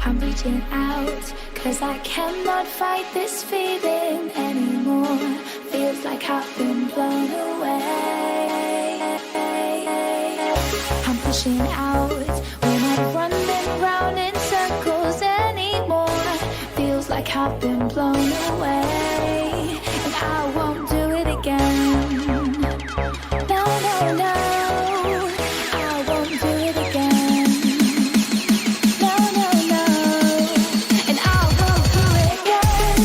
I'm reaching out, 'cause I cannot fight this feeling anymore. Feels like I've been blown away. I'm pushing out, we're not running round in circles anymore. Feels like I've been blown away, and I won't do it again. No, no, no, I won't do it again. No, no, no, and I won't do it again.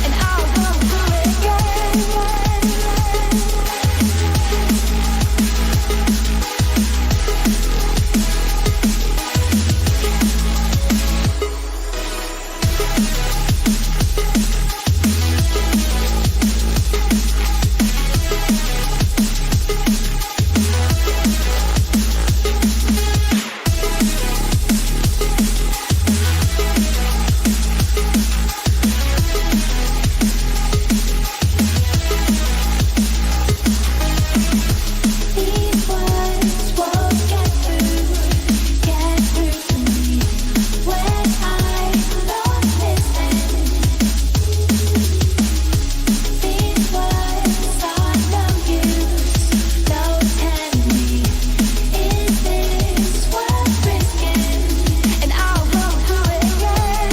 And I won't do it again. These words won't get through to me when I'm not listening. These words are no use, no telling me, is this worth risking? And I won't do it again.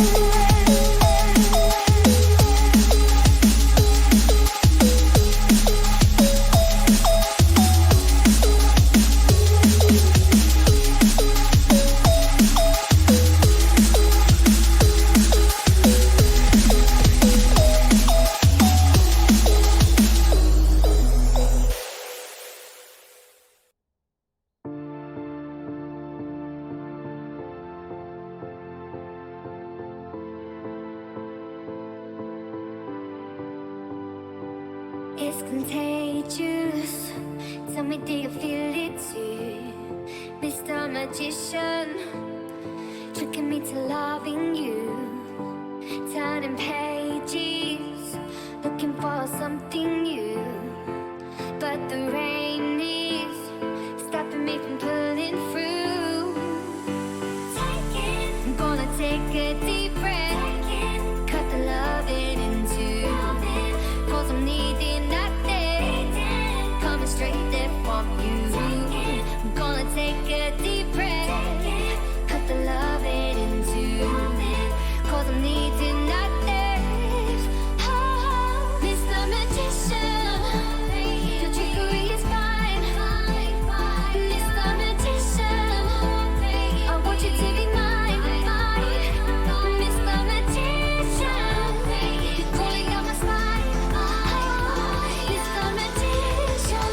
It's contagious. Tell me, do you feel it too? Mr. Magician, tricking me to loving you. Turning pages, looking for something new. But the rain is stopping me from pulling through. I'm gonna take a deep breath, cut the loving in two. 'Cause I'm needing nothing, coming straight there from you. I'm gonna take a deep breath, cut the loving in two. 'Cause I'm needing nothing. Oh, Mr. Magician, your trickery is fine. Mr. Magician, I want you to be mine. Mr. Magician, you're calling out my spine. Mr. Magician,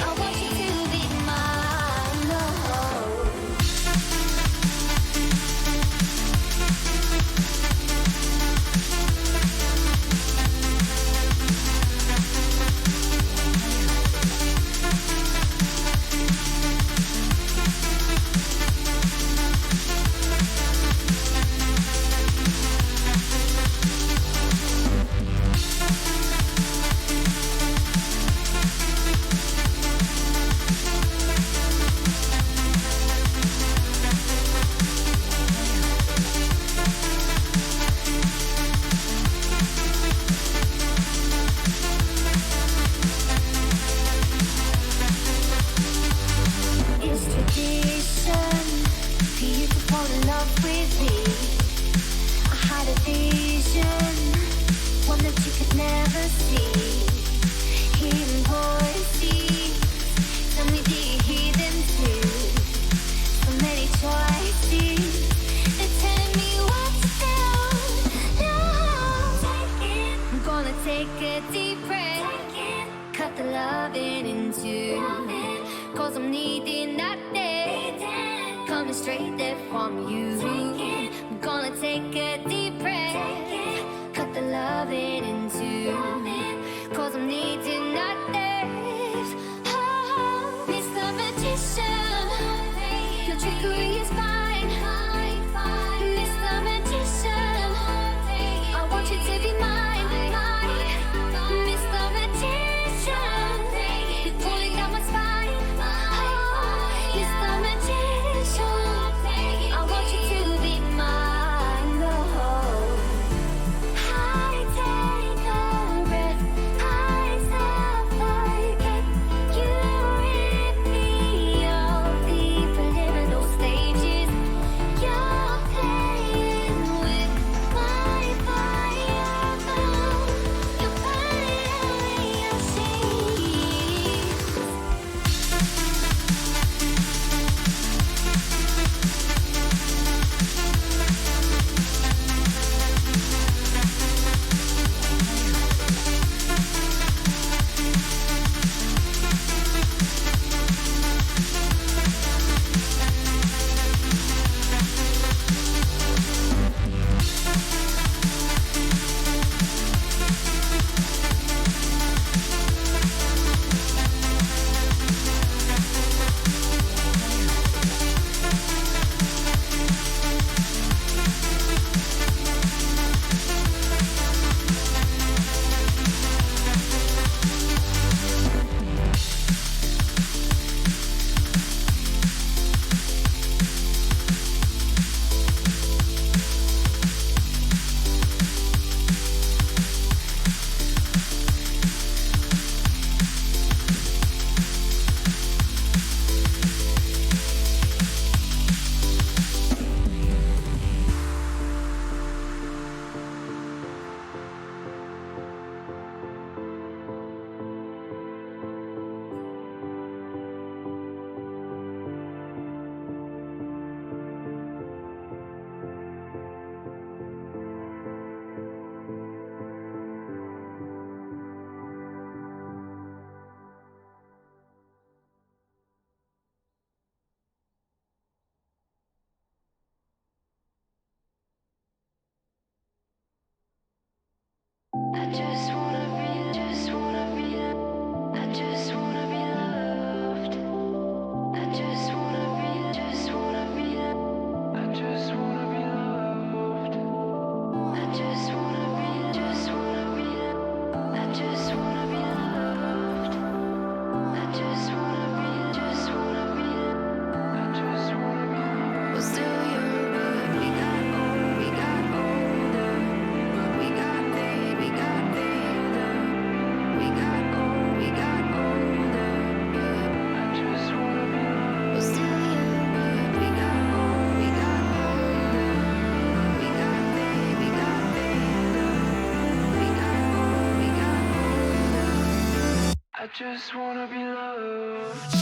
I want you to be mine. Oh. It's tradition for you to fall in love with me. I had a vision, one that you could never see. Hearing voices, tell me, do you hear them too? So many choices, they're telling me what to do. No, I'm gonna take a deep breath, cut the loving in two. 'Cause I'm needing nothing, coming straight there from you. I'm gonna take a deep breath, cut the loving in two. 'Cause I'm needing nothing. Oh, Mr. Magician, your trickery is fine. Mr. Magician, I want you to be mine. Mr. Magician. Just wanna be loved.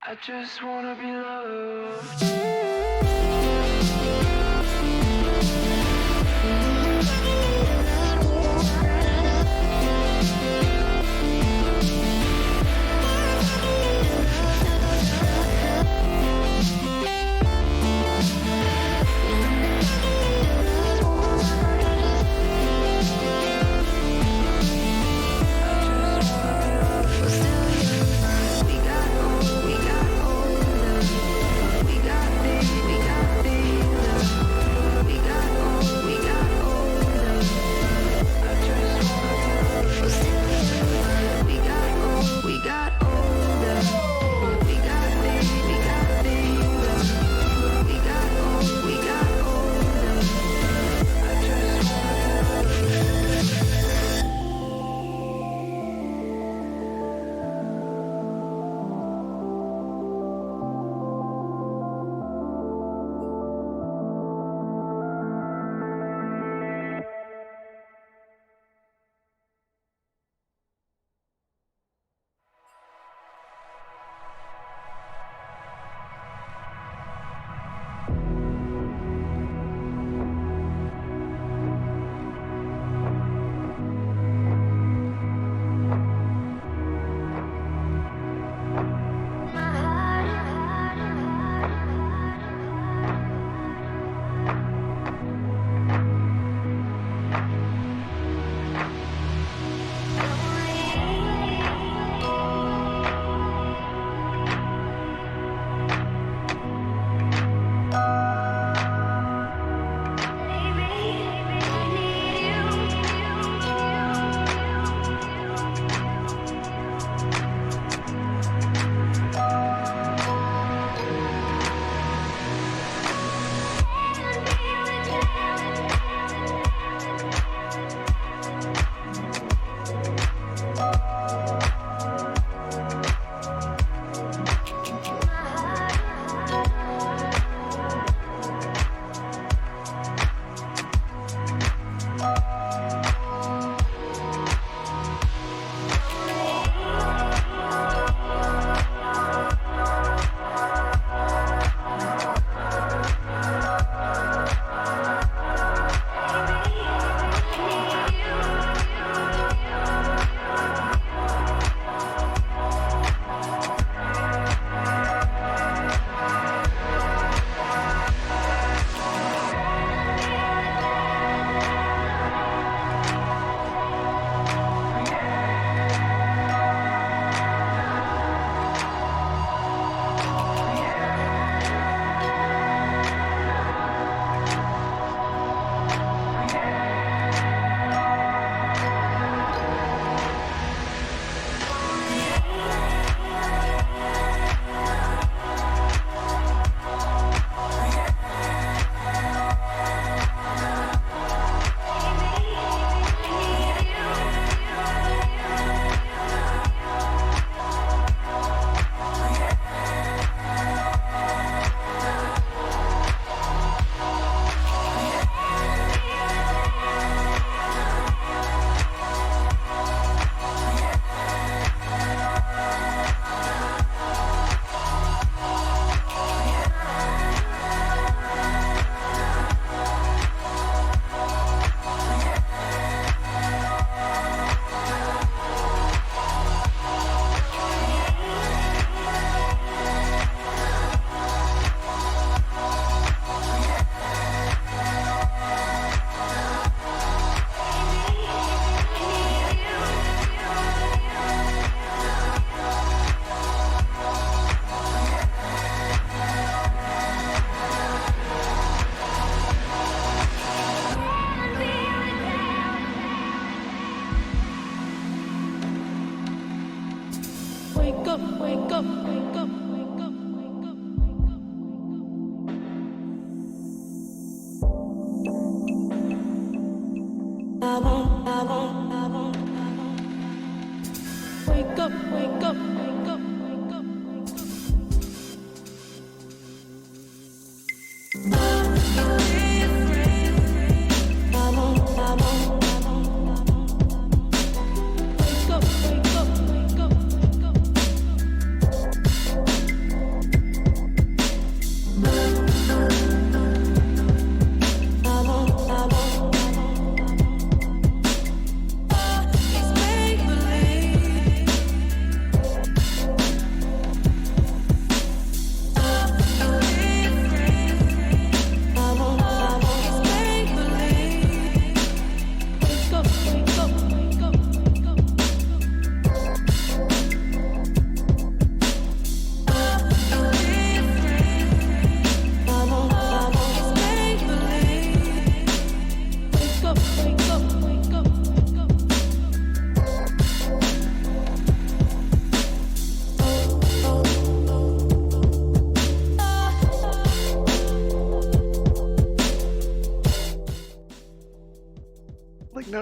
I just wanna be loved.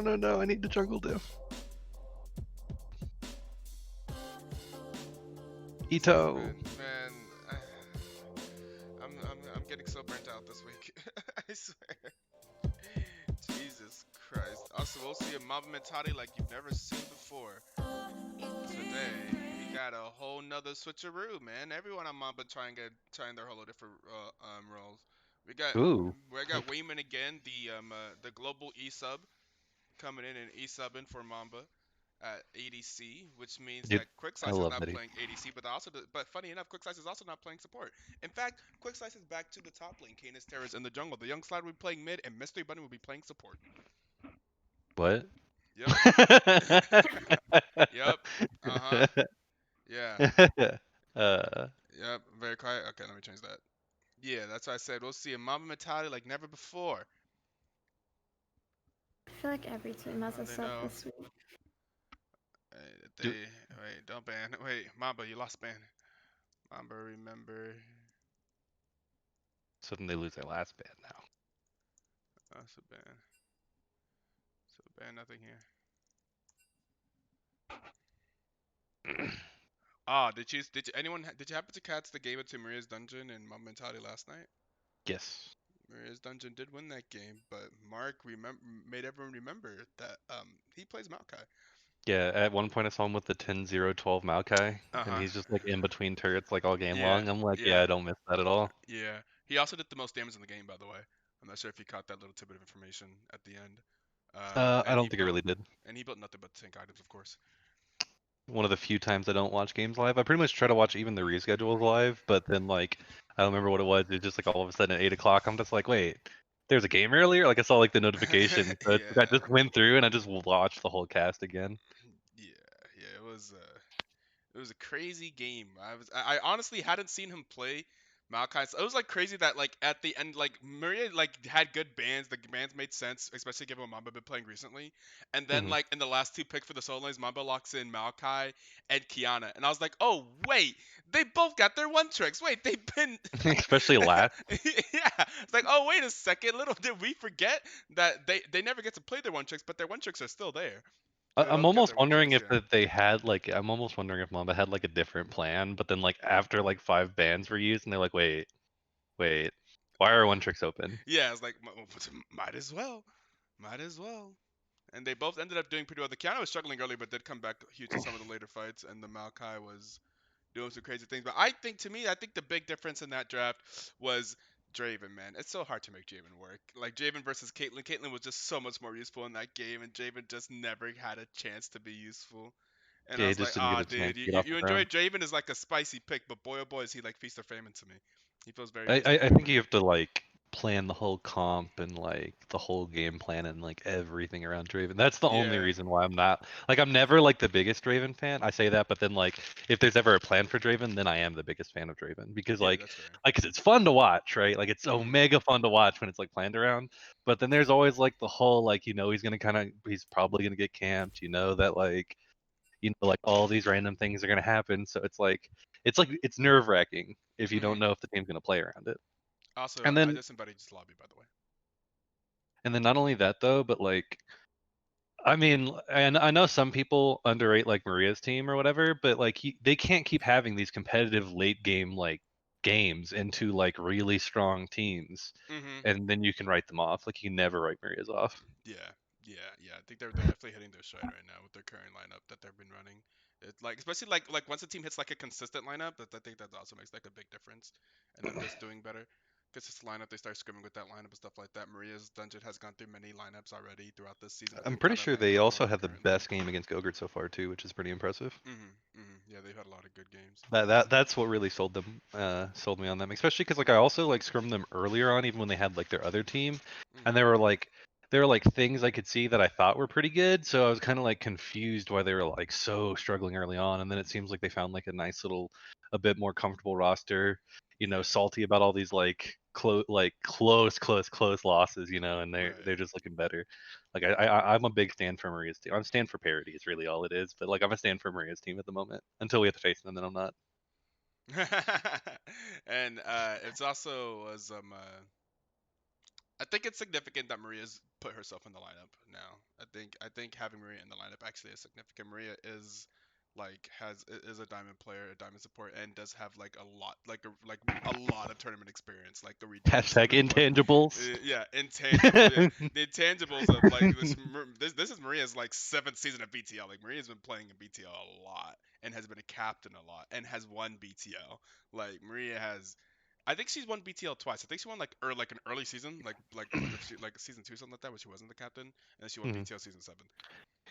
no! I need the jungle diff. Ito. Man, I'm getting so burnt out this week. I swear. Jesus Christ. Also, we'll see a Mamba mentality like you've never seen before. Today, we got a whole nother switcheroo, man. Everyone on Mamba trying their whole different roles. We got Ooh. we got Wayman again, the global E sub coming in and E subbing for Mamba at ADC, which means Dude, that Quick I Slice is love not that. playing ADC, but funny enough, Quick Slice is also not playing support. In fact, Quick Slice is back to the top lane. Canis Terra's in the jungle. The young Slide will be playing mid, and Mystery Bunny will be playing support. What? Yep. Yep. Uh huh. Yeah. uh, Yep. Very quiet. Okay, let me change that. Yeah, that's what I said. We'll see a Mamba mentality like never before. I feel like every team has a They sub know. this week. They wait. Don't ban. Wait, Mamba, you lost ban. Mamba, remember. so then they lose their last ban now. That's a ban. So ban nothing here. Did you happen to catch the game into Maria's Dungeon and Mamba Mentality last night? Yes. Maria's Dungeon did win that game, but Mark made everyone remember that he plays Maokai. Yeah, at one point I saw him with the 10-0-12 Maokai, and Uh-huh. he's just like in between turrets like all game Yeah, long. I'm like, yeah, yeah, I don't miss that at all. yeah. He also did the most damage in the game, by the way. I'm not sure if you caught that little tidbit of information at the end. I And don't think it really did. he built nothing but tank items, of course. One of the few times I don't watch games live. I pretty much try to watch even the reschedules live, but then like I don't remember what it was. It's just like all of a sudden at 8 o'clock, I'm just like, wait, there's a game earlier. Like I saw like the notification, so it's like I Yeah, just went through and I just watched the whole cast again. yeah. It was a crazy game. I honestly hadn't seen him play Maokai. So it was like crazy that like at the end like Maria like had good bans. The bans made sense, especially given what Mamba been playing recently. And then Hmm like in the last two picks for the solo lanes, Mamba locks in Maokai and Kiana. And I was like, oh wait, they both got their one tricks. Wait, they've been Especially last. yeah. It's like, oh wait a second, little did we forget that they never get to play their one tricks, but their one tricks are still there. They I'm both got almost their one wondering tricks, if yeah. that they had like I'm almost wondering if Mamba had like a different plan, but then like after like 5 bans were used, and they're like, wait, why are one tricks open? Yeah, it's like might as well, might as well. And they both ended up doing pretty well. The Kiana was struggling early, but did come back huge in some of the later fights, and the Maokai was doing some crazy things. But I think the big difference in that draft was Draven, man. It's so hard to make Draven work. Like Draven versus Caitlyn. Caitlyn was just so much more useful in that game, and Draven just never had a chance to be useful. And I Yeah, he was like, just didn't get ah, a chance dude, to get off you the enjoy ground. Draven is like a spicy pick, but boy oh boy is he like feast or famine to me. He feels very I, feast I or I famine. think you have to like plan the whole comp and like the whole game plan and like everything around Draven. That's the only Yeah, reason why I'm not like I'm never like the biggest Draven fan. I say that, but then like if there's ever a plan for Draven, then I am the biggest fan of Draven because yeah, that's fair. 'cause it's fun to watch, right? Like it's so Hmm. mega fun to watch when it's like planned around. But then there's always like the whole like he's probably gonna get camped. You know that like like all these random things are gonna happen. So it's nerve wracking if you Hmm. don't know if the team's gonna play around it. Also, And I then just invited you to lobby, by the way. and then not only that though, but like I mean, and I know some people underrate like Maria's team or whatever, but like they can't keep having these competitive late game like games into like really strong teams, Hmm. and then you can write them off. Like you can never write Maria's off. Yeah, yeah. I think they're definitely hitting their stride right now with their current lineup that they've been running. It like especially like once a team hits like a consistent lineup, that I think that also makes like a big difference, and them just doing better. Because this lineup, they start scrimming with that lineup and stuff like that. Maria's Dungeon has gone through many lineups already throughout this season because I'm they've pretty kind of sure like they grown also on their had the current lane. best game against Gogurt so far too, which is pretty impressive. Yeah, they've had a lot of good games. That's what really sold me on them, especially because like I also like scrimmed them earlier on, even when they had like their other team, and Hmm. there were like things I could see that I thought were pretty good, so I was kind of like confused why they were like so struggling early on, and then it seems like they found like a nice little, a bit more comfortable roster, Yeah. salty about all these like close losses, and they're Right. just looking better. Like I'm a big stand for Maria's team. I'm a stand for parity is really all it is, but like I'm a stand for Maria's team at the moment until we have to face them, then I'm not. And it's also was I think it's significant that Maria's put herself in the lineup now. I think having Maria in the lineup actually is significant. Maria is is a diamond player, a diamond support, and does have like a lot of tournament experience, like a ridiculous Hashtag amount. Like, intangibles. yeah, intangible. Yeah, the intangibles of like this is Maria's like 7th season of BTL. Like Maria's been playing in BTL a lot and has been a captain a lot and has won BTL. Like Maria has I think she's won BTL twice. I think she won like an early season, like season 2 something like that, where she wasn't the captain, and then she won Mhm. BTL season 7.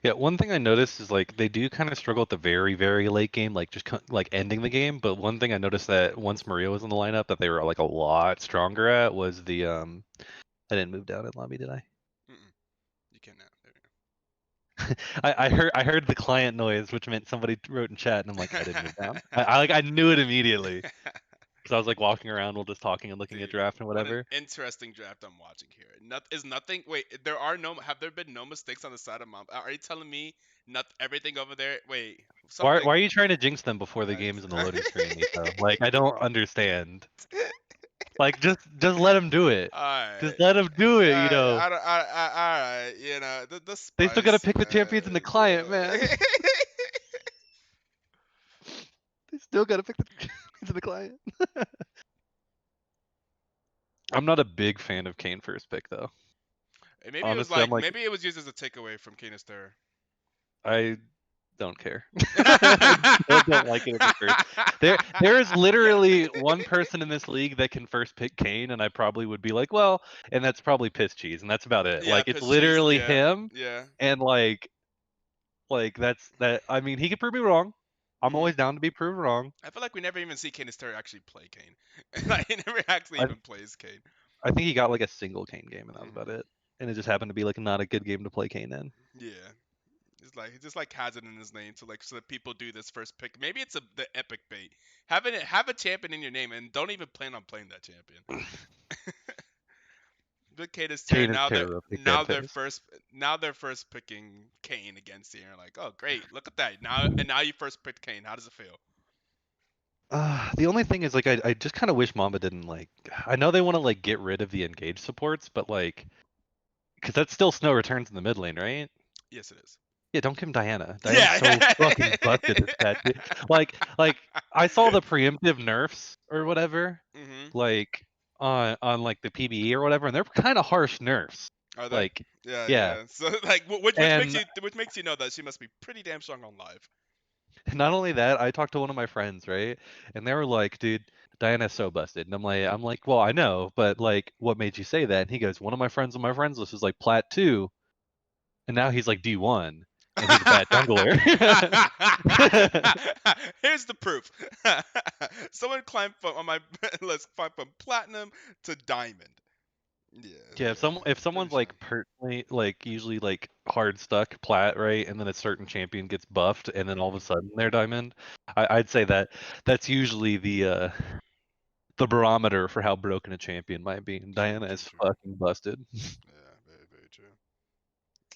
Yeah, one thing I noticed is like they do kind of struggle at the very, very late game, like just like ending the game. But one thing I noticed that once Maria was in the lineup, that they were like a lot stronger at was the I didn't move down in lobby, did I? Mm-mm. You can now. There you I heard the client noise, which meant somebody wrote in chat, and I'm like, I didn't move down. I knew it immediately go. because I was like walking around while just talking and looking at Dude, draft and what an whatever. interesting draft I'm watching here. Is nothing. Wait, there are no. Have there been no mistakes on the side of Mamba? Are you telling me not everything over there? Wait, something. Why are you trying to jinx them before the game is in the Nice. loading screen, Nico? Like I don't understand. Like just let them do it. Just Alright. let them do it. Alright. Alright. You know, the They still gotta spice, pick the champions in the client, man. man. They still gotta pick the champions in the client. I'm not a big fan of Kane first pick though. Maybe it was Honestly, I'm like like maybe it was used as a takeaway from Canister. I don't care. I still don't like it if it's first. There is literally one person in this league that can first pick Kane, and I probably would be like, well, and that's probably piss cheese, and that's about it. Yeah, Like it's piss cheese. literally Yeah, him, yeah. and like that's that. I mean, he could prove me wrong. I'm Hmm. always down to be proved wrong. I feel like we never even see Canister actually play Kane. Like he never actually I even plays Kane. I think he got like a single Kane game, and that was about Hmm. it. And it just happened to be like not a good game to play Kane in. Yeah. It's like he just like has it in his name to like so that people do this first pick. Maybe it's the epic bait. Have a champion in your name and don't even plan on playing that champion. Good Kane is Terra. Kane is terrific Now and they're face. first picking Kane against you. And you're like, oh great, look at that. Now you first picked Kane. How does it feel? The only thing is like I just kind of wish Mamba didn't like. I know they want to like get rid of the engage supports, but like because that's still Snow returns in the mid lane, right? Yes, it is. Yeah, don't give him Diana. Diana's so Yeah. fucking busted this patch. Like I saw the preemptive nerfs or whatever, Mhm. like on like the PBE or whatever, and they're kind of harsh nerfs. Are they? Like Yeah, yeah, yeah. So like, and which makes you know that she must be pretty damn strong on live. not only that, I talked to one of my friends, right? And they were like, dude, Diana's so busted. And I'm like, well, I know, but like, what made you say that? And he goes, one of my friends on my friends list is like Plat 2, and now he's like D1, and he's a bad jungler. Here's the proof. Someone climbed from on my let's climb from platinum to diamond. Yeah, Yeah, if pretty someone's strong. like personally like usually like hard stuck plat, right, and then a certain champion gets buffed, and then all of a Hmm. sudden they're diamond, I'd say that that's usually the barometer for how broken a champion might be. And True, Diana true, is true. fucking busted. Yeah, very, very true.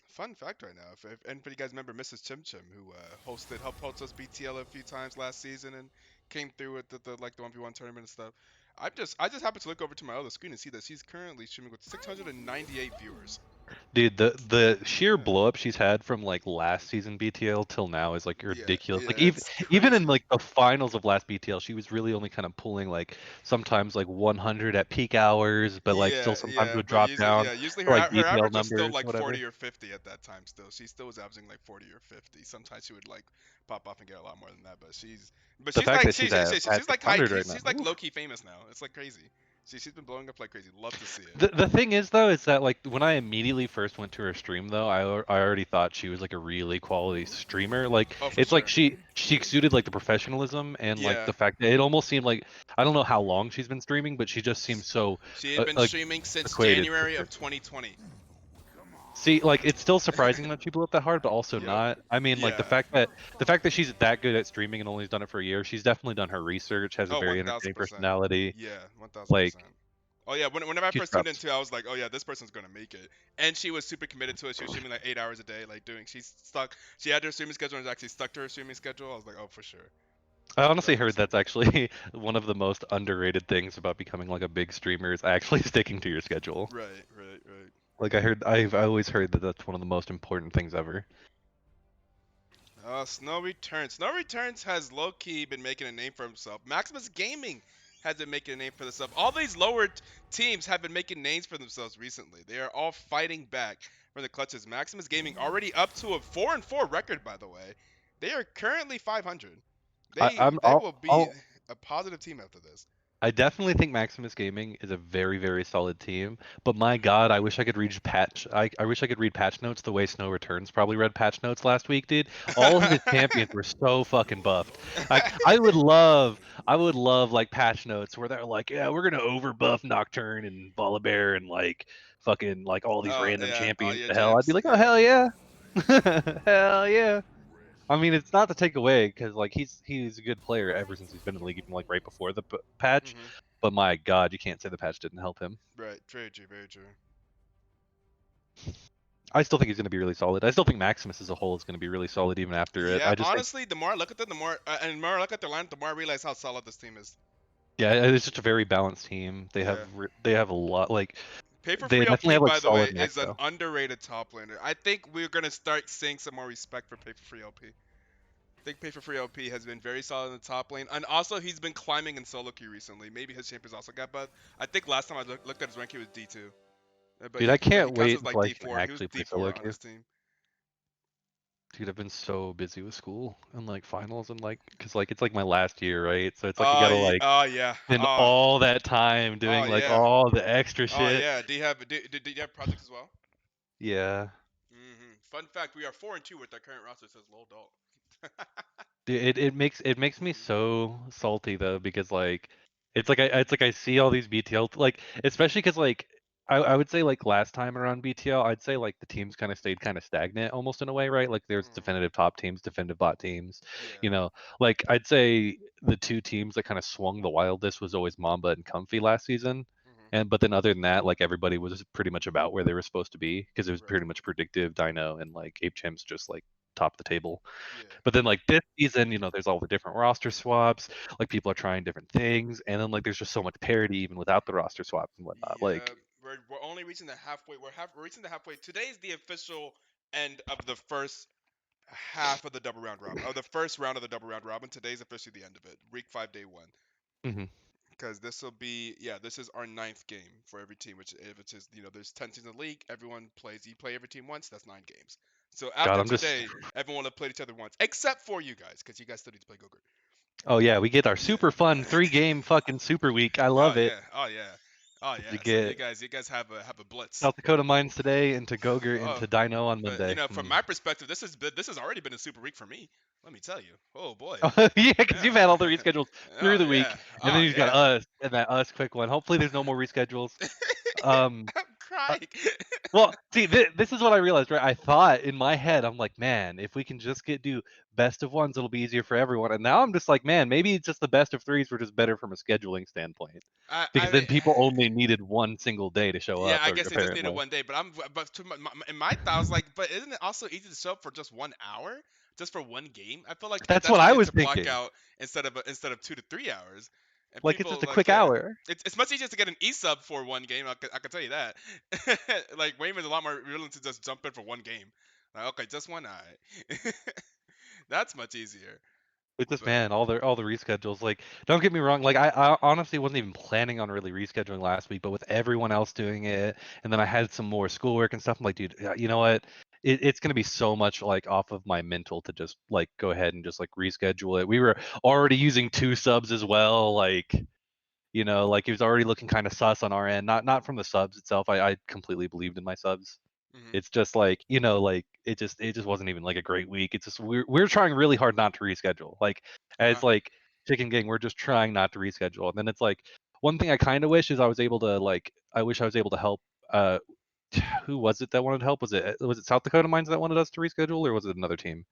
Fun fact right now, if anybody you guys remember Mrs. Chim Chim, who helped host us BTL a few times last season and came through with the like the 1v1 tournament and stuff. I just happened to look over to my other screen and see that she's currently streaming with 698 viewers. Dude, the sheer Yeah, blow up she's had from like last season BTL till now is like yeah, ridiculous. Like yeah, it's even in crazy. like the finals of last BTL, she was really only kind of pulling like sometimes like 100 at peak hours, but like still Yeah, sometimes yeah, would but drop usually, down yeah, usually to like her BTL average was still numbers, like whatever. 40 or 50 at that time. Still, she still was averaging like 40 or 50. Sometimes she would like pop off and get a lot more than that. But The she's fact like that she's at she's like high, 600 right now. she's like Oof. low key famous now. It's like crazy. She's been blowing up like crazy. Love to see it. The thing is though is that like when I immediately first went to her stream though, I already thought she was like a really quality streamer. Like Oh, for it's like sure. she exuded like the professionalism and like Yeah, the fact that it almost seemed like I don't know how long she's been streaming, but she just seems so she had been like streaming since equated to January her. of 2020. See, like it's still surprising that she blew up that hard, but also Yep. not. I mean, like Yeah. the fact that she's that good at streaming and only done it for a year, she's definitely done her research, has a Oh, very entertaining 1000%. personality. Yeah, 1000%. Like Oh yeah, whenever I she's first tuned props. into it, I was like, oh yeah, this person's gonna make it. And she was super committed to it. She was streaming like 8 hours a day, like doing. She's stuck. She had her streaming schedule and was actually stuck to her streaming schedule. I was like, oh for sure, I honestly heard 1000%. that's actually one of the most underrated things about becoming like a big streamer is actually sticking to your schedule. Right, right. Like I've always heard that that's one of the most important things ever. Snow Returns. Snow Returns has low key been making a name for himself. Maximus Gaming has been making a name for themselves. All these lower teams have been making names for themselves recently. They are all fighting back from the clutches. Maximus Gaming already up to a 4-4 record, by the way. They are currently 500. I, They I'm they will be I'll a positive team after this. I definitely think Maximus Gaming is a very, very solid team. But my Mhm. God, I wish I could read patch. I wish I could read patch notes the way Snow Returns probably read patch notes last week, dude. All of his champions were so fucking buffed. Like I would love like patch notes where they're like, yeah, we're gonna overbuff Nocturne and Volibear and like fucking like all these Oh random yeah, all champions your to hell. I'd be champs. like, oh Yeah. hell yeah, hell yeah. I mean, it's not to take away because like he's a good player ever since he's been in the league, even like right before the patch. Mhm. But my God, you can't say the patch didn't help him. Right. Very true. Very true. I still think he's going to be really solid. I still think Maximus as a whole is going to be really solid even after it. Yeah, I just think, honestly, the more I look at them, the more I look at their lineup, the more I realize how solid this team is. yeah, it's just a very balanced team. Yeah. They have a lot like Pay for they free definitely LP, have like by the way, solid is an macro. underrated top laner. I think we're gonna start seeing some more respect for pay for free LP. I think pay for free LP has been very solid in the top lane, and also he's been climbing in solo queue recently. Maybe his champions also got buffed. I think last time I looked at his rank, he was D2. But Dude, I he can't counts wait as until like I can D4. He was actually play solo D4 on queue. his team. Dude, I've been so busy with school and like finals and like because like it's like my last year, right? So it's like you Oh, gotta like oh yeah. spend all that time Oh doing like yeah. all the extra Oh shit. yeah. Do you have projects as well? Yeah. Fun fact: we are 4-2 with our current roster. Says Lil Dalt. Dude, it makes me so salty though because like it's like I see all these BTL like especially because like I would say like last time around BTL I'd say like the teams kind of stayed kind of stagnant almost in a way, right? Like there's Mhm. definitive top teams, definitive bot teams, Yeah. you know. Like I'd say the two teams that kind of swung the wildest was always Mamba and Comfy last season. Mhm. And but then other than that, like everybody was pretty much about where they were supposed to be because it was Right. pretty much predictive Dino and like Ape Champs just like top the table. Yeah. But then like this season, there's all the different roster swaps. Like people are trying different things, and then like there's just so much parity even without the roster swaps and whatnot. Yeah. Like, We're only reaching the halfway. We're reaching the halfway. Today is the official end of the first half of the double round robin. Of the first round of the double round robin. Today's officially the end of it. Week 5, day 1. mhm. Because this will be, yeah, this is our ninth game for every team. Which is, there's 10 teams in the league. Everyone plays. You play every team once. That's 9 games. So God, after I'm just. today, everyone will have played each other once, except for you guys, because you guys still need to play Gogurt. Oh yeah, we get our super fun Yeah. 3 game fucking super week. I Oh love it. yeah. Oh yeah. Oh You yeah. So you get guys, have a blitz. South Dakota Mines today into Gogurt Oh, into Dino on but Monday. from my perspective, this has already been a super week for me. Let me tell you. Oh boy. Yeah, because Yeah. you've had all the reschedules through Oh the yeah. week, and then Oh you've got yeah. us and that us quick one. Hopefully, there's no more reschedules. Um, I'm uh, crying. Well, see, this is what I realized, right? I thought in my head, I'm like, man, if we can just do best of ones, it'll be easier for everyone. And now I'm just like, man, maybe it's just the best of threes were just better from a scheduling standpoint, I because mean, then people only needed one single day to show yeah, up, I or guess they just needed apparently. one day, but in my thought, I was like, but isn't it also easy to show up for just 1 hour, just for one game? I feel like That's that's what I easier was to block thinking. out instead of 2 to 3 hours. And Like it's people just a like, quick yeah, hour. it's much easier to get an e sub for one game. I can tell you that. Like Wayman's a lot more willing to just jump in for one game. Like, okay, just one eye. That's much easier. It's just, But man, all the reschedules. Like, don't get me wrong. Like, I honestly wasn't even planning on really rescheduling last week, but with everyone else doing it, and then I had some more schoolwork and stuff. I'm like, dude, you know what? It's gonna be so much like off of my mental to just like go ahead and just like reschedule it. We were already using 2 subs as well. Like, like it was already looking kind of sus on our end. Not from the subs itself. I completely believed in my subs. mhm, It's just like, like it just wasn't even like a great week. It's just we're trying really hard not to reschedule. Like as uh-huh. like Chicken Gang, we're just trying not to reschedule. And then it's like one thing I kind of wish is I wish I was able to help who was it that wanted help? Was it South Dakota Mines that wanted us to reschedule, or was it another team?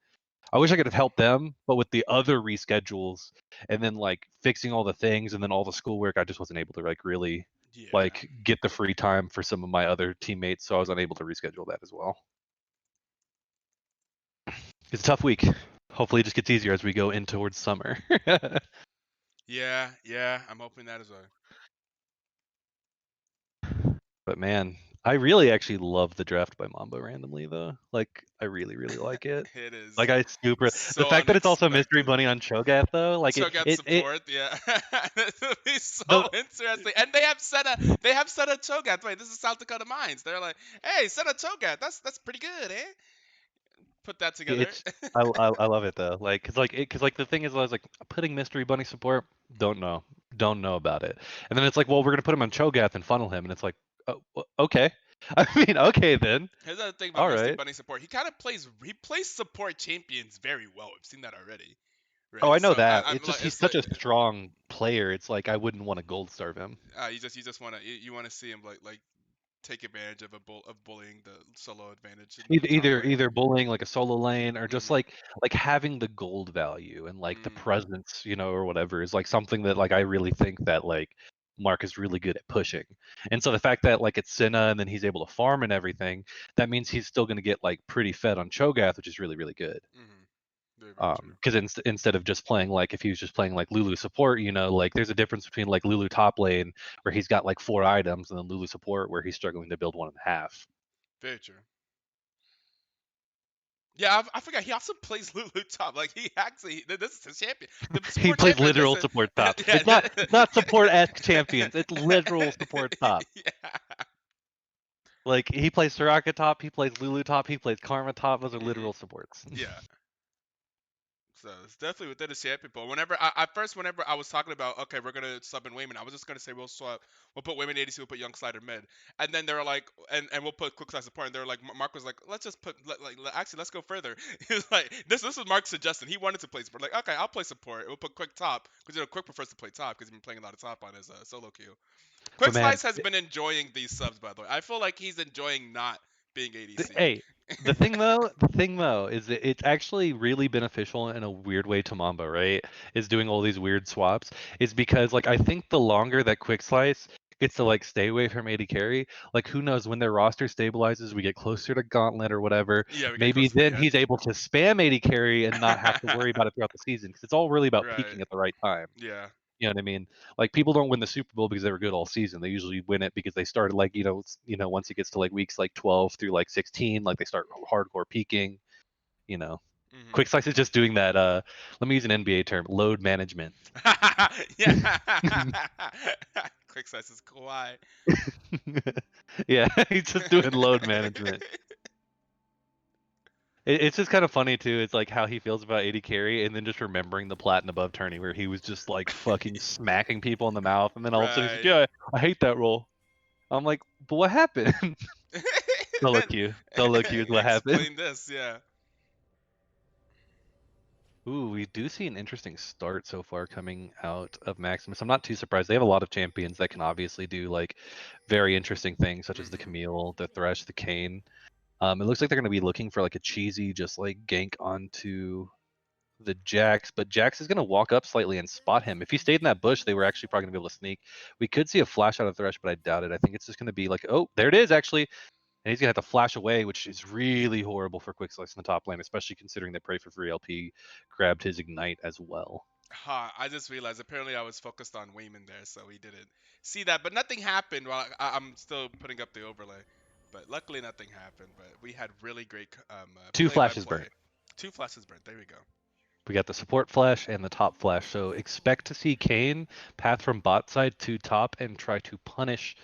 I wish I could have helped them, but with the other reschedules and then like fixing all the things and then all the schoolwork, I just wasn't able to like really Yeah. like get the free time for some of my other teammates, so I was unable to reschedule that as well. It's a tough week. Hopefully, it just gets easier as we go in towards summer. Yeah, I'm hoping that as well. But man, I really actually love the draft by Mamba randomly though. Like I really like it. It is Like I super the so fact that it's also Mystery unexpected. Bunny on Cho'Gath though, like So got it support, yeah. It'll be so the interesting. And they have set a Cho'Gath. Wait, this is South Dakota Mines. They're like, hey, set a Cho'Gath. That's pretty good, eh? Put that together. it's I love it though. Like cuz like the thing is I was like putting Mystery Bunny support, don't know about it. And then it's like, well, we're going to put him on Cho'Gath and funnel him and it's like, oh, okay. I mean, okay then. Here's the other thing about All Mystery right. Bunny support. He plays support champions very well. We've seen that already, Oh, right? I know So that. I'm It's just like, he's it's such like a strong player. It's like I wouldn't want to gold starve him. you just wanna you wanna see him like take advantage of bullying the solo advantage in the top lane. Either bullying like a solo lane or just Hmm. like having the gold value and like the Mm. presence, or whatever is like something that like I really think that like Mark is really good at pushing. And so the fact that like it's Senna and then he's able to farm and everything, that means he's still going to get like pretty fed on Cho'Gath, which is really good. Hmm. Very true. Because instead of just playing like if he was just playing like Lulu support, like there's a difference between like Lulu top lane where he's got like 4 items and then Lulu support where he's struggling to build 1.5. Very true. Yeah, I forgot. He also plays Lulu top. Like he actually, this is his champion. The He support plays champion literal doesn't. support top. Yeah. It's not support esque champions. It's literal support top. Yeah. Like he plays Soraka top, he plays Lulu top, he plays Karma top. Those are Hmm. literal supports. Yeah. So it's definitely within the champion pool. Whenever I was talking about, okay, we're gonna sub in Wayman, I was just gonna say we'll put Wayman ADC, we'll put Young Slider mid, and then they were like, and we'll put Quick Side support, and they were like, Mark was like, let's just put actually let's go further. He was like, this was Mark's suggestion. He wanted to play support. Like, okay, I'll play support. We'll put Quick top because Quick prefers to play top because he's been playing a lot of top on his solo queue. Quick But man, Slice has been enjoying these subs, by the way. I feel like he's enjoying not being ADC. hey, the thing though is that it's actually really beneficial in a weird way to Mamba, right? Is doing all these weird swaps is because like I think the longer that Quick Slice gets to like stay away from AD carry, like who knows when their roster stabilizes, we get closer to Gauntlet or whatever, Yeah, we get maybe close to the then end. he's able to spam AD carry and not have to worry about it throughout the season because it's all really about Right. peaking at the right time. Yeah. You know what I mean? Like people don't win the Super Bowl because they were good all season. They usually win it because they started like once it gets to like weeks like 12 through like 16, like they start hardcore peaking. You know, Hmm. Quick Slice is just doing that. Let me use an NBA term: load management. Yeah. Quick Slice is Kawhi. Yeah, he's just doing load management. It's just kind of funny too. It's like how he feels about AD carry, and then just remembering the Platinum above tourney where he was just like fucking smacking people in the mouth, and then all of a sudden he's like, Right. "Yeah, I hate that role." I'm like, "But what happened?" Solo Then queue. Solo queue is what happened. explain this, yeah. Ooh, we do see an interesting start so far coming out of Maximus. I'm not too surprised. They have a lot of champions that can obviously do like very interesting things, such as the Hmm. Camille, the Thresh, the Kayn. It looks like they're going to be looking for like a cheesy, just like gank onto the Jax, but Jax is going to walk up slightly and spot him. If he stayed in that bush, they were actually probably going to be able to sneak. We could see a flash out of Thresh, but I doubt it. I think it's just going to be like, oh, there it is, actually. And he's gonna have to flash away, which is really horrible for Quick Slice in the top lane, especially considering that Pray for Free LP grabbed his Ignite as well. Huh, I just realized apparently I was focused on Wayman there, so we didn't see that. But nothing happened while I'm still putting up the overlay. But luckily nothing happened. But we had really great Two flashes play-by-play. burnt. 2 flashes burnt. There we go. We got the support flash and the top flash, so expect to see Kayn path from bot side to top and try to punish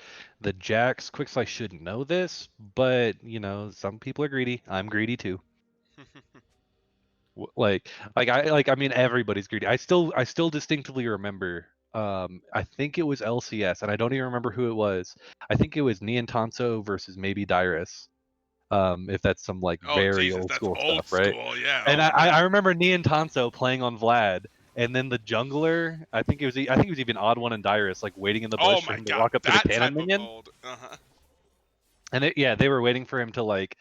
the Jax. Quick Slice should know this, but some people are greedy. I'm greedy too. I mean everybody's greedy. I still distinctly remember I think it was LCS and I don't even remember who it was. I think it was Nian Tanso versus maybe Dyrus. If that's some like Oh very Jesus, old that's school old stuff, right? school. Yeah. And Oh I man. remember Nian Tanso playing on Vlad and then the jungler, I think it was even Odd One and Dyrus like waiting in the Oh bush for my him to God, walk up to the that cannon type of minion. old. Uh-huh. And they were waiting for him to like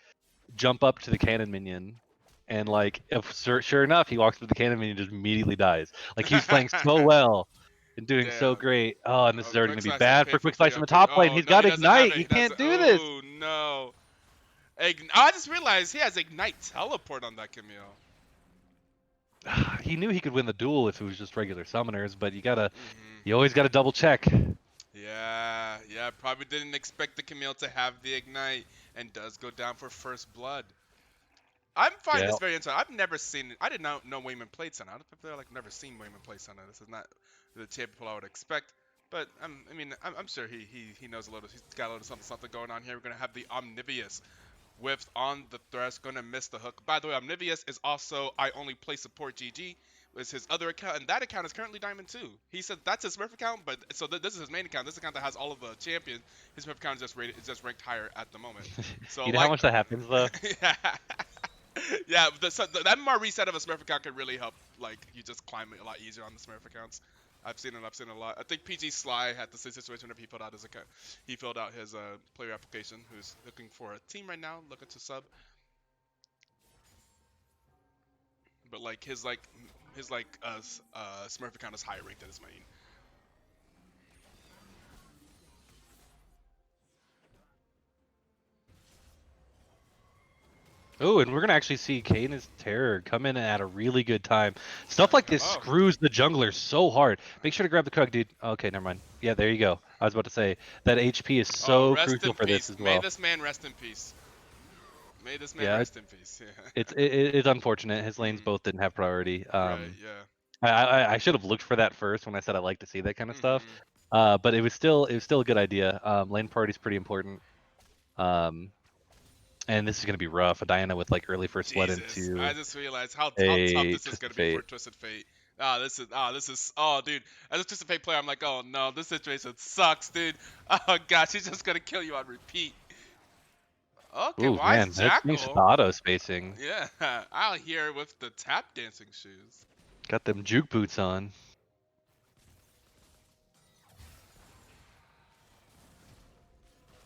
jump up to the cannon minion, and like if sure enough, he walks through the cannon minion and just immediately dies. Like he was playing so well and doing so Damn. great. Oh, and this Oh, is already Quick gonna be Slice has bad paid for for Quick free Slice in the LP. top lane. Oh He's no, got he doesn't have Ignite. it. He He doesn't. can't do this. Oh no. I just realized he has Ignite teleport on that Camille. He knew he could win the duel if it was just regular summoners, but Hmm. you always gotta double check. Yeah, probably didn't expect the Camille to have the ignite and does go down for first blood. I'm finding Yeah. this very interesting. I've never seen, I did not know Wayman played Senna. I feel like I've never seen Wayman play Senna. This is not the champion I would expect. But I'm sure he knows a little. He's got a little something going on here. We're gonna have the Omnivious whiffed on the thresh, gonna miss the hook. By the way, Omnivious is also I only play support GG. Is his other account, and that account is currently Diamond 2. He said that's his Smurf account, but so this is his main account. This account that has all of the champions. His Smurf account is just ranked higher at the moment. So You know how much that happens though? yeah. Yeah, that MR reset of a Smurf account can really help, like, you just climb it a lot easier on the Smurf accounts. I've seen it a lot. I think PG Sly had the same situation whenever he filled out his account. He filled out his player application, who's looking for a team right now, looking to sub. But like his Smurf account is higher ranked than his main. Oh, and we're gonna actually see Kane's Terror come in at a really good time. Stuff like this Oh. screws the jungler so hard. Make sure to grab the Krug, dude. Okay, never mind. Yeah, there you go. I was about to say that HP is so Rest crucial in for peace. this as May well. this man rest in peace. May this man Yeah, rest in peace. Yeah. it's unfortunate. His lanes Mhm. both didn't have priority. Right. Yeah. I should have looked for that first when I said I like to see that kind of stuff. Mhm. But it was still a good idea. Lane priority is pretty important. And this is gonna be rough. A Diana with like early first blood Jesus, I into just realized how tough a this is Twisted gonna be for Fate. Twisted Fate. Oh dude, as a Twisted Fate player, I'm like, oh no, this situation sucks, dude. Oh gosh, he's just gonna kill you on repeat. Okay, Ooh, why is man, that's changed the Jackal? auto spacing. Yeah, out here with the tap dancing shoes. Got them juke boots on.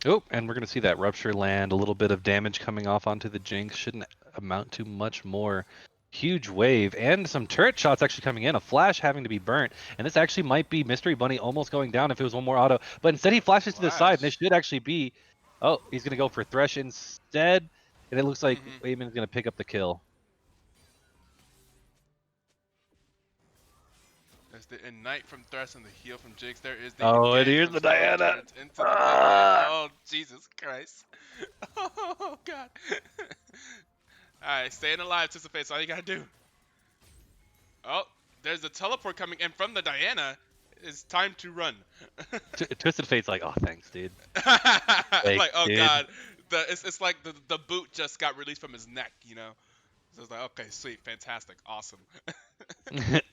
Oh, and we're gonna see that rupture land. A little bit of damage coming off onto the Jinx. Shouldn't amount to much more. Huge wave and some turret shots actually coming in. A flash having to be burnt, and this actually might be Mystery Bunny almost going down if it was one more auto. But instead he flashes to the side, and this Flash. should actually be. Oh, he's gonna go for Thresh instead, and it looks like Mhm. Wayman's gonna pick up the kill. There's the Ignite from Thresh and the heal from Jigs. There is the Oh, and engage here's from the Scarlet Diana. Turns into the Diana. Oh, Jesus Christ. Oh, God. Alright, staying alive, Twisted Fate. All you gotta do. Oh, there's a teleport coming in from the Diana. It's time to run. Twisted Fate's like, oh, thanks, dude. Like, oh Dude. God. It's like the boot just got released from his neck, you know? So it's like, okay, sweet, fantastic, awesome.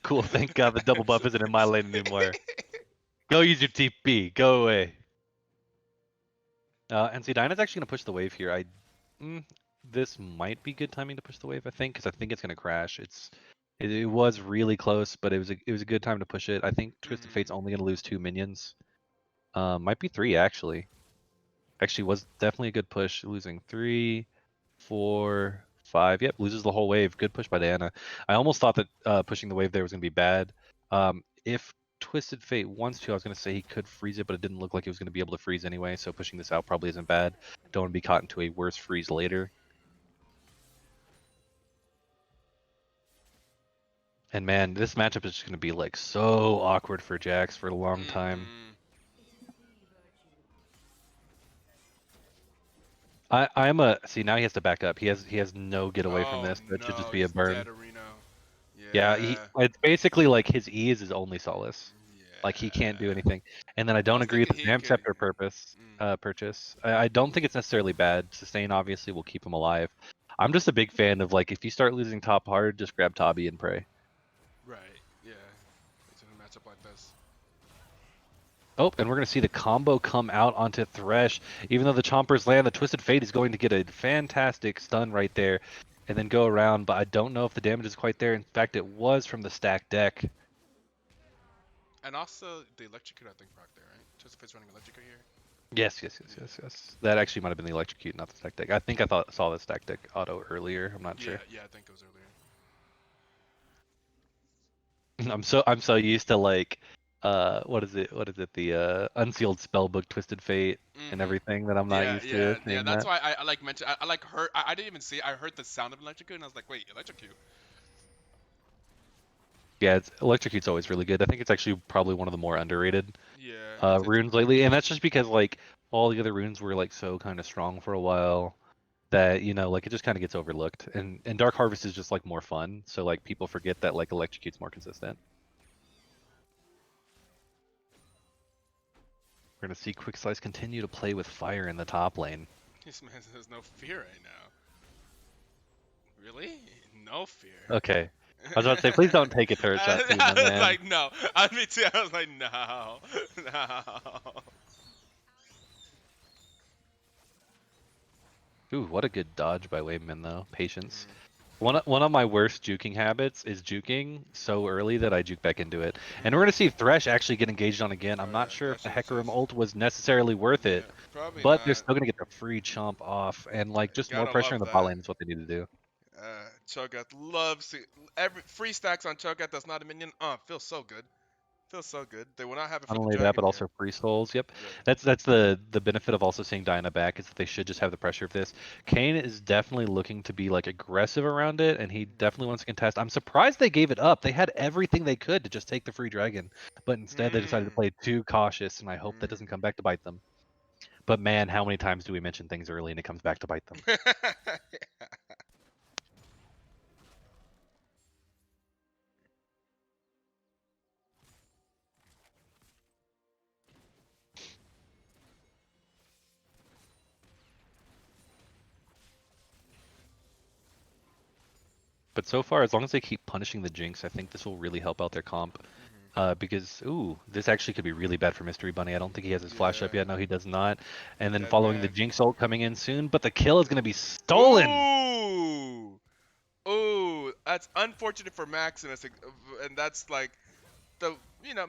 Cool, thank God the double buff isn't in my lane anymore. Go use your TP. Go away. And see, Dyna's actually gonna push the wave here. This might be good timing to push the wave, I think, because I think it's gonna crash. It was really close, but it was a good time to push it. I think Twisted Fate's only gonna lose 2 minions. Might be 3 actually. Actually, was definitely a good push. Losing 3, 4, 5. Yep, loses the whole wave. Good push by Diana. I almost thought that pushing the wave there was gonna be bad. If Twisted Fate wants to, I was gonna say he could freeze it, but it didn't look like he was gonna be able to freeze anyway. So pushing this out probably isn't bad. Don't want to be caught into a worse freeze later. And man, this matchup is just gonna be like so awkward for Jax for a long time. See, now he has to back up. He has no get away from this. That should just No, be a he's burn. dead, Areno. Yeah, it's basically like his E is his only solace. Like he can't do Yeah. anything. And then I I don't was agree with thinking the he Vamp could. Scepter purchase. I don't think it's necessarily bad. Sustain obviously will keep him alive. I'm just a big fan of like if you start losing top hard, just grab Tabi and pray. Right, yeah. It's in a matchup like this. Oh, and we're gonna see the combo come out onto Thresh. Even though the Chompers land, the Twisted Fate is going to get a fantastic stun right there, and then go around. But I don't know if the damage is quite there. In fact, it was from the stacked deck. And also the electrocute, I think, proc there, right? Twisted Fate's running electrocute here. Yes. That actually might have been the electrocute, not the stack deck. I think I saw the stack deck auto earlier. I'm not sure. Yeah, I think it was earlier. I'm so used to like what is it the unsealed spellbook Twisted Fate and everything that I'm not used to Yeah. seeing That's that. why I like mentioned. I like heard. I didn't even see. I heard the sound of electrocute, and I was like, wait, electrocute. Yeah, Electrocute's always really good. I think it's actually probably one of the more underrated Yeah. It's runes lately, and that's just because like all the other runes were like so kind of strong for a while that like it just kind of gets overlooked. And Dark Harvest is just like more fun, so like people forget that like Electrocute's more consistent. We're gonna see Quick Slice continue to play with fire in the top lane. This man has no fear right now. Really? No fear. Okay. I was about to say, please don't take a turret shot too, my I was man. like, no. Me too. I was like, no. No. Ooh, what a good dodge by Waveman though. Patience. One of my worst juking habits is juking so early that I juke back into it. And we're gonna see Thresh actually get engaged on again. I'm not Yeah, sure if the Thresh Hecarim is- ult was necessarily worth Yeah, it, probably but they're not. still gonna get the free chomp off, and like just more Gotta pressure love in the bot that. lane is what they need to do. Cho'Gath loves every free stacks on Cho'Gath that's not a minion. Feels so good. Feels so good. They will not have it for Not the only that, dragon but here. also free souls. Yep, Yeah. that's the benefit of also seeing Diana back is that they should just have the pressure of this. Kane is definitely looking to be like aggressive around it, and he definitely wants to contest. I'm surprised they gave it up. They had everything they could to just take the free dragon, but instead they decided to play too cautious, and I hope that doesn't come back to bite them. But man, how many times do we mention things early and it comes back to bite them? But so far, as long as they keep punishing the Jinx, I think this will really help out their comp. Because, ooh, this actually could be really bad for Mystery Bunny. I don't think he has his flash up yet. No, he does not. And then Dead following the man. Jinx ult coming in soon, but the kill is going to be stolen! Ooh. Ooh. That's unfortunate for Maximus, and that's like the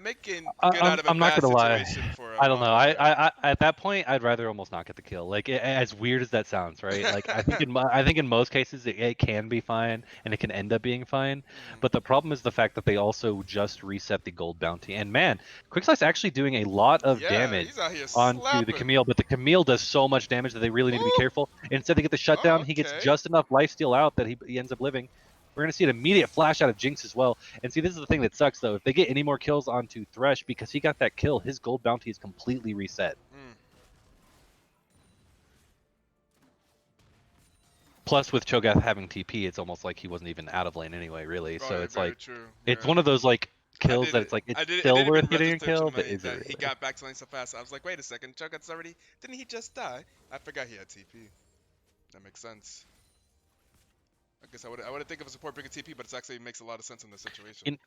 making good out of a I'm not bad gonna lie. situation for I don't know. Mamba there. I at that point, I'd rather almost not get the kill. Like as weird as that sounds, right? Like I think in most cases it can be fine and it can end up being fine. But the problem is the fact that they also just reset the gold bounty. And man, Quickslice actually doing a lot of Yeah, damage he's out here onto the slapping. Camille, but the Camille does so much damage that they really need to be Ooh. careful. Instead they get the shutdown. Oh, He gets okay. just enough lifesteal out that he ends up living. We're going to see an immediate flash out of Jinx as well. And see, this is the thing that sucks, though. If they get any more kills onto Thresh, because he got that kill, his gold bounty is completely reset. Plus, with Cho'Gath having TP, it's almost like he wasn't even out of lane anyway, really. So it's very like, true. it's Yeah. one of those like kills that it's like I it's did. It still didn't worth even getting a register kill, to but me is it that he really? got back to lane so fast. I was like, wait a second, Cho'Gath's already. Didn't he just die? I forgot he had TP. That makes sense. I guess I would think of a support bigger TP, but it actually makes a lot of sense in this situation.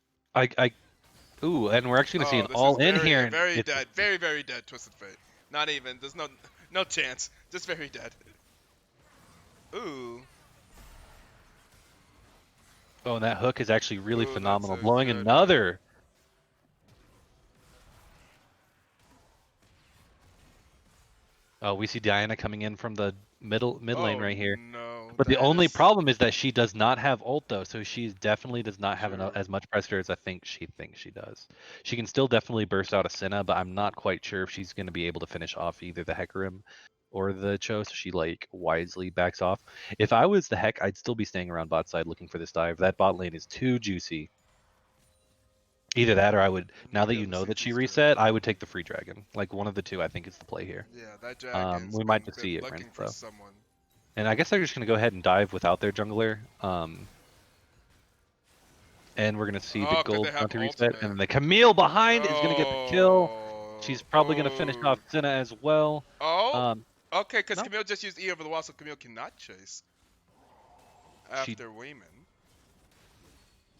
Ooh, and we're actually gonna see Oh, an this all is in very, here, and very it's dead, very, very dead. Twisted Fate. Not even. There's no chance. Just very dead. Ooh. oh, and that hook is actually really Ooh, that's phenomenal, a blowing good another. Oh, we see Diana coming in from the mid lane Oh right here. no. But the only Diana's problem is that she does not have ult though, so she definitely does not have true. as much pressure as I think she thinks she does. She can still definitely burst out a Senna, but I'm not quite sure if she's going to be able to finish off either the Hecarim or the Cho, so she like wisely backs off. If I was the Heck, I'd still be staying around bot side looking for this dive. That bot lane is too juicy. Either that or I would, now that Yeah, you the know that she CT's true. reset, I would take the free dragon. Like one of the two I think is the play here. Yeah, that dragon's We might just been see it looking rinse for though. someone. And I guess they're just going to go ahead and dive without their jungler. And we're going to see the Oh, could gold they have bounty reset. ultimate? And then the Camille behind is going to get the kill. Oh. She's probably going to finish off Senna as well. Oh. Um, Okay, because no, Camille just used E over the wall, so Camille cannot chase she. after Wayman.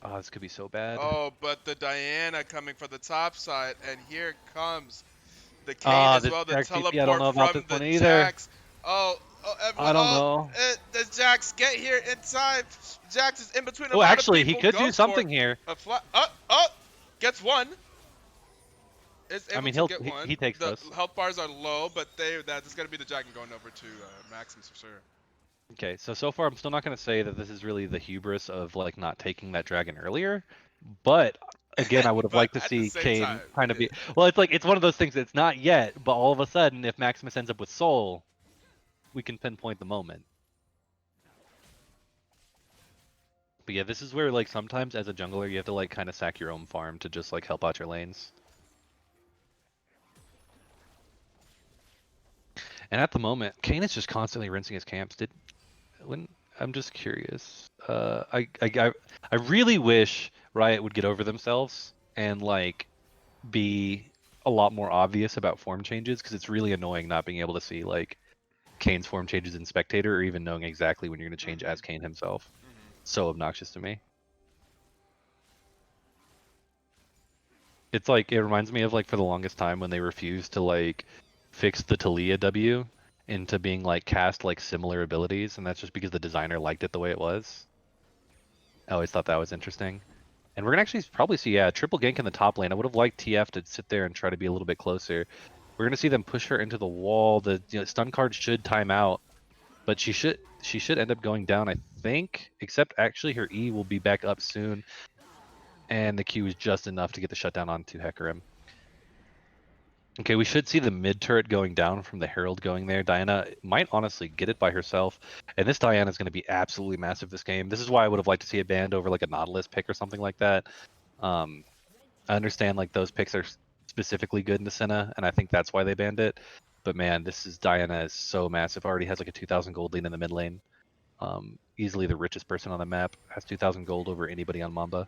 Oh, this could be so bad. Oh, but the Diana coming for the top side, and here comes the Kane Ah, as this well, the Jack TP, I don't teleport know about from this the one either. Jax. Oh, everyone, I don't know. does Jax get here inside? Jax is in between a Oh, lot actually, of he people. could do Goes for something here. a flat. Gets one. Is I able mean, to get one. he takes The this. health bars are low, but that's gonna be the dragon going over to Maximus for sure. Okay, so far I'm still not going to say that this is really the hubris of like not taking that dragon earlier, but again, I would have But liked to at the see same Kane time, kind of yeah. be. Well, it's like it's one of those things. It's not yet, but all of a sudden, if Maximus ends up with Soul, we can pinpoint the moment. But yeah, this is where like sometimes as a jungler you have to like kind of sack your own farm to just like help out your lanes. And at the moment, Kayn is just constantly rinsing his camps. I'm just curious. I really wish Riot would get over themselves and like be a lot more obvious about form changes, because it's really annoying not being able to see like Kane's form changes in Spectator, or even knowing exactly when you're going to change as Kane himself. So obnoxious to me. It's like, it reminds me of like for the longest time when they refused to like fix the Talia W into being like cast like similar abilities, and that's just because the designer liked it the way it was. I always thought that was interesting. And we're gonna actually probably see, yeah, triple gank in the top lane. I would have liked TF to sit there and try to be a little bit closer. We're gonna see them push her into the wall. The stun card should time out, but she should end up going down, I think. Except actually her E will be back up soon, and the Q is just enough to get the shutdown onto Hecarim. Okay, we should see the mid turret going down from the Herald going there. Diana might honestly get it by herself. And this Diana is going to be absolutely massive this game. This is why I would have liked to see a banned over like a Nautilus pick or something like that. I understand like those picks are specifically good in the Senna, and I think that's why they banned it. But man, Diana is so massive. Already has like a 2,000 gold lead in the mid lane. Easily the richest person on the map. Has 2,000 gold over anybody on Mamba.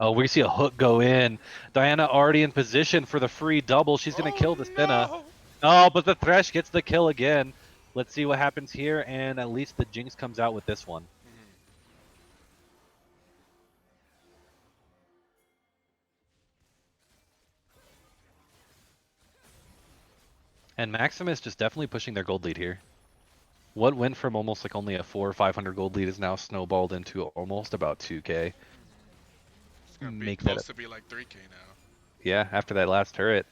Oh, we see a hook go in. Diana already in position for the free double. She's going to kill the Senna. No! Oh, but the Thresh gets the kill again. Let's see what happens here, and at least the Jinx comes out with this one. And Maximus just definitely pushing their gold lead here. What went from almost like only a 400 or 500 gold lead is now snowballed into almost about 2k. It's gonna be Make close that to be like 3k now. Yeah, after that last turret.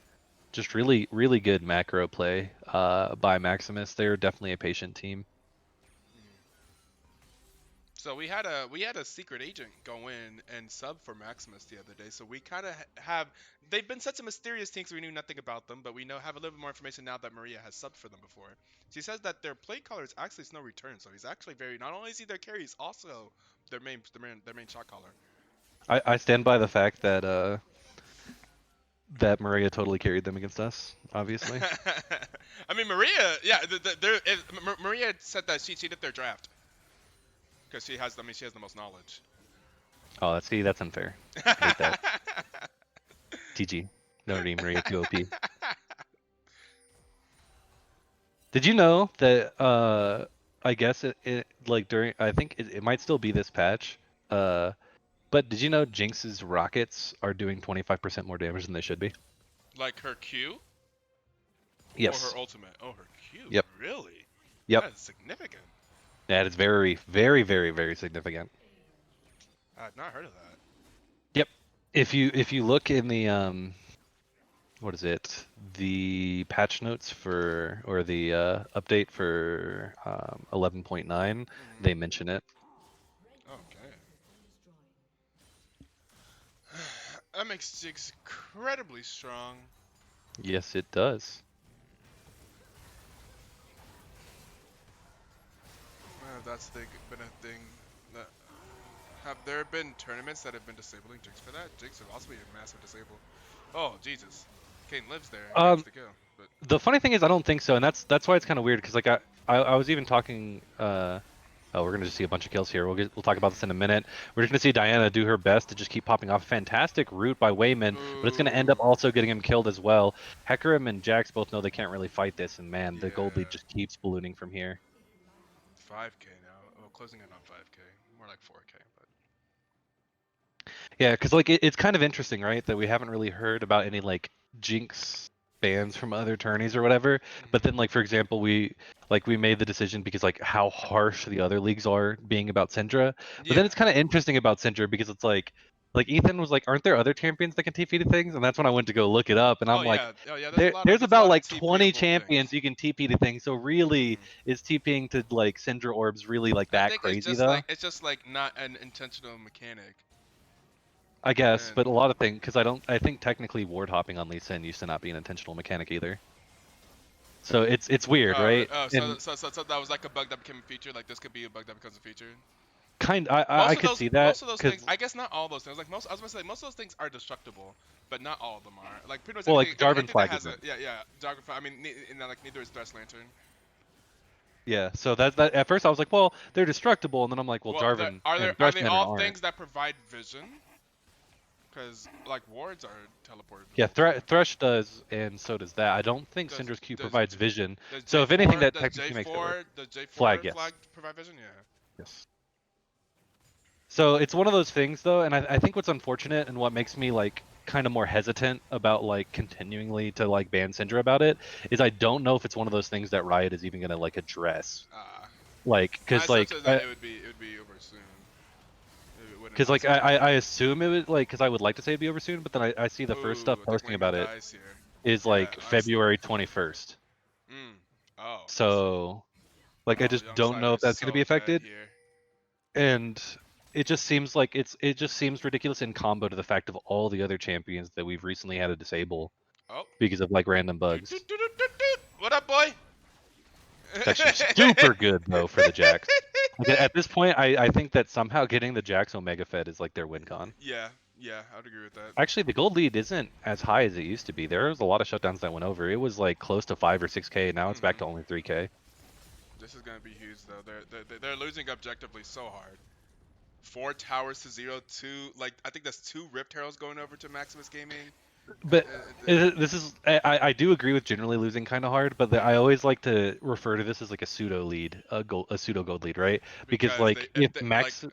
Just really, really good macro play by Maximus. They're definitely a patient team. So we had a secret agent go in and sub for Maximus the other day. So we kind of have, they've been such a mysterious team, so we knew nothing about them, but we have a little bit more information now that Maria has subbed for them before. She says that their play caller is actually Snow Return, so he's actually very, not only is he their carry, he's also their main shot caller. I stand by the fact that that Maria totally carried them against us, obviously. I mean, Maria, yeah, Maria said that she cheated their draft because she has the most knowledge. Oh, that's unfair. I hate that. TG. No redeem Maria 2 OP. Did you know that I guess it like during, I think it might still be this patch, but did you know Jinx's rockets are doing 25% more damage than they should be? Like her Q? Yes. Or her ultimate? Oh, her Q? Yep. Really? Yep. That is significant. That is very, very, very, very significant. I had not heard of that. Yep. If you look in the what is it? The patch notes for, or the update for 11.9, they mention it. Okay. That makes Jinx incredibly strong. Yes, it does. That's been a thing. That, have there been tournaments that have been disabling Jinx for that? Jinx would also be a massive disable. Oh, Jesus. Kane lives there and gets the kill. But The funny thing is, I don't think so, and that's why it's kind of weird, because like I was even talking. Oh, we're gonna just see a bunch of kills here. We'll talk about this in a minute. We're just gonna see Diana do her best to just keep popping off. Fantastic route by Wayman, but it's gonna end up also getting him killed as well. Hecarim and Jax both know they can't really fight this, and man, the gold lead just keeps ballooning from here. 5k now. Well, closing in on 5k. More like 4k, but Yeah, because like it's kind of interesting, right? That we haven't really heard about any like Jinx bans from other tourneys or whatever. But then, like for example, we made the decision because like how harsh the other leagues are being about Syndra. But then it's kind of interesting about Syndra because it's like Ethan was like, aren't there other champions that can TP to things? And that's when I went to go look it up, and I'm like, there's about like 20 champions you can TP to things. So really, is TPing to like Syndra orbs really like that crazy though? it's just like not an intentional mechanic. I guess, but a lot of things, because I think technically ward hopping on Lee Sin used to not be an intentional mechanic either. So it's weird, right? So that was like a bug that became a feature. Like this could be a bug that becomes a feature. I could see that Most of those because, things, I guess not all those things. Like most, I was gonna say most of those things are destructible, but not all of them are. Like pretty much well, anything, like Jarvan anything that flag has a isn't. Jargon flag. I mean, and then, like neither is Thresh Lantern. Yeah, so that at first I was like, well, they're destructible, and then I'm like, well, Well, Jarvan and are Thresh they Lantern all aren't. things that provide vision? Because like wards are Yeah, teleportable too. Thresh does, and so does that. I don't think Does Syndra's Q does provides vision. does So if anything, J4 that technically makes it work. does Flag, J4 yes. flag provide vision? Yeah. Yes. So it's one of those things, though, and I think what's unfortunate and what makes me like kind of more hesitant about like continuingly to like ban Syndra about it is I don't know if it's one of those things that Riot is even gonna like address. Like, My cause like assumption is that it would be over soon. It wouldn't Because like honestly take I long. assume it would like because I would like to say it'd be over soon, but then I see the first stuff Ooh, I think posting Wayman about it dies here. is Yeah, like honestly. February 21st. Mm. Oh. So like I Oh, just Young don't know Slimer if is that's gonna be so dead affected, here. and it just seems like it just seems ridiculous in combo to the fact of all the other champions that we've recently had to disable Oh. because of like random Doot, bugs. doot, doot, doot, doot, doot. What up, boy? It's actually super good though for the Jax. Like at this point, I think that somehow getting the Jax Omega Fed is like their win con. Yeah, yeah, I would agree with that. Actually, the gold lead isn't as high as it used to be. There was a lot of shutdowns that went over. It was like close to 5 or 6K. Now it's back to only 3K. This is gonna be huge though. They're losing objectively so hard. 4 towers to 0, 2 like I think that's 2 Rift Heralds going over to Maximus Gaming. But Uh, this is I do agree with generally losing kind of hard, but I always like to refer to this as like a pseudo lead, a pseudo gold lead, right? Because because like if Max,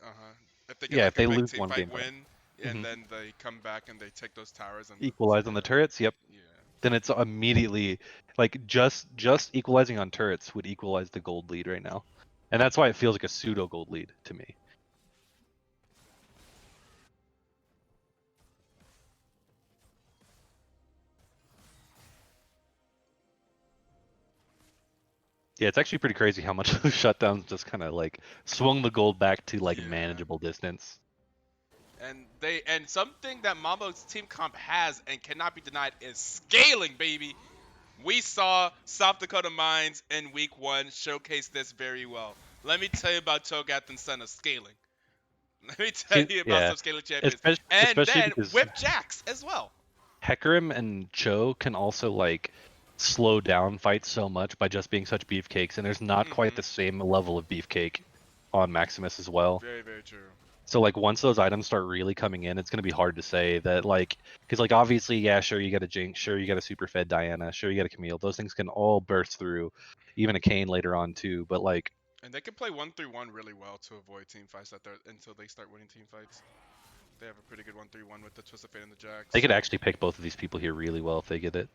if they get yeah, if like a they big lose team one fight game fight, win and hmm then they come back and they take those towers and equalize on the turrets, yep, yeah. then it's immediately like just equalizing on turrets would equalize the gold lead right now, and that's why it feels like a pseudo gold lead to me. Yeah, it's actually pretty crazy how much those shutdowns just kind of like swung the gold back to like Yeah. manageable distance. And something that Mambo's team comp has and cannot be denied is scaling, baby. We saw South Dakota Mines in week 1 showcase this very well. Let me tell you about Cho'Gath and Senna scaling. Let me tell you about Yeah, some scaling champions. especially, And especially then because Whip Jax as well. Hecarim and Cho can also like slow down fights so much by just being such beefcakes, and there's not quite the same level of beefcake on Maximus as well. Very, very true. So like once those items start really coming in, it's gonna be hard to say that like because like obviously yeah sure you got a Jinx, sure you got a super fed Diana, sure you got a Camille, those things can all burst through, even a Kane later on too. But like And they can play 1-3-1 really well to avoid team fights until they start winning team fights. They have a pretty good 1-3-1 with the Twist of Fate and the Jax. they could actually pick both of these people here really well if they get it.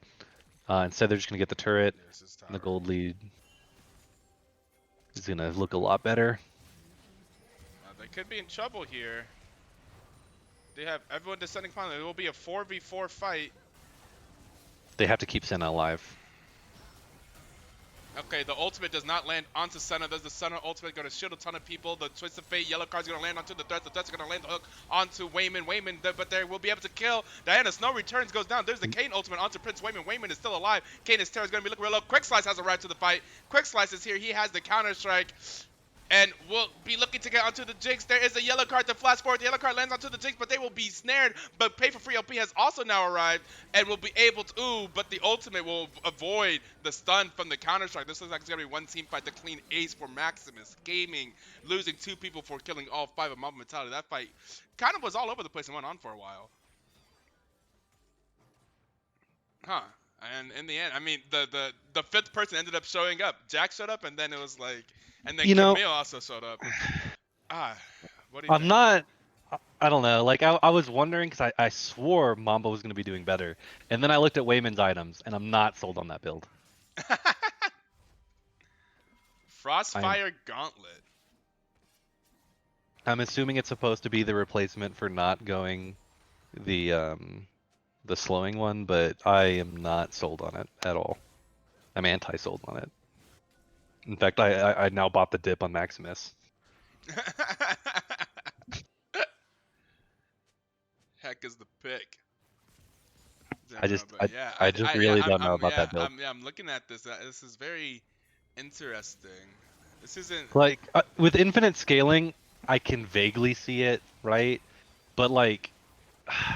Instead they're just gonna get the turret, Yeah, this is and the tower. gold lead is gonna look a lot better. They could be in trouble here. They have everyone descending upon them. It will be a 4v4 fight. They have to keep Senna alive. Okay, the ultimate does not land onto Senna. Does the Senna ultimate going to shield a ton of people? The Twist of Fate yellow card's going to land onto the threats. The threats are going to land the hook onto Wayman. But they will be able to kill. Diana Snow returns, goes down. There's the Kane ultimate onto Prince Wayman. Wayman is still alive. Kane's Terror is going to be looking real low. Quick Slice has arrived to the fight. Quick Slice is here. He has the counter strike. And will be looking to get onto the Jinx. There is a yellow card to flash forward. The yellow card lands onto the Jinx, but they will be snared. But Pay for Free LP has also now arrived and will be able to. Ooh, but the ultimate will avoid the stun from the counter strike. This looks like it's gonna be one team fight. The clean ace for Maximus Gaming, losing 2 people for killing all 5 of Mamba Mentality. That fight kind of was all over the place and went on for a while. Huh. And in the end, I mean, the 5th person ended up showing up. Jack showed up, and then it was like, and then Camille also showed up. What do you think? I'm not. I don't know. Like I was wondering because I swore Mamba was going to be doing better, and then I looked at Wayman's items, and I'm not sold on that build. Frostfire Gauntlet. I'm assuming it's supposed to be the replacement for not going the slowing one, but I am not sold on it at all. I'm anti-sold on it. In fact, I now bought the dip on Maximus. Heck is the pick. I just really don't know about that build. I'm looking at this. This is very interesting. This isn't Like with infinite scaling, I can vaguely see it, right? But like,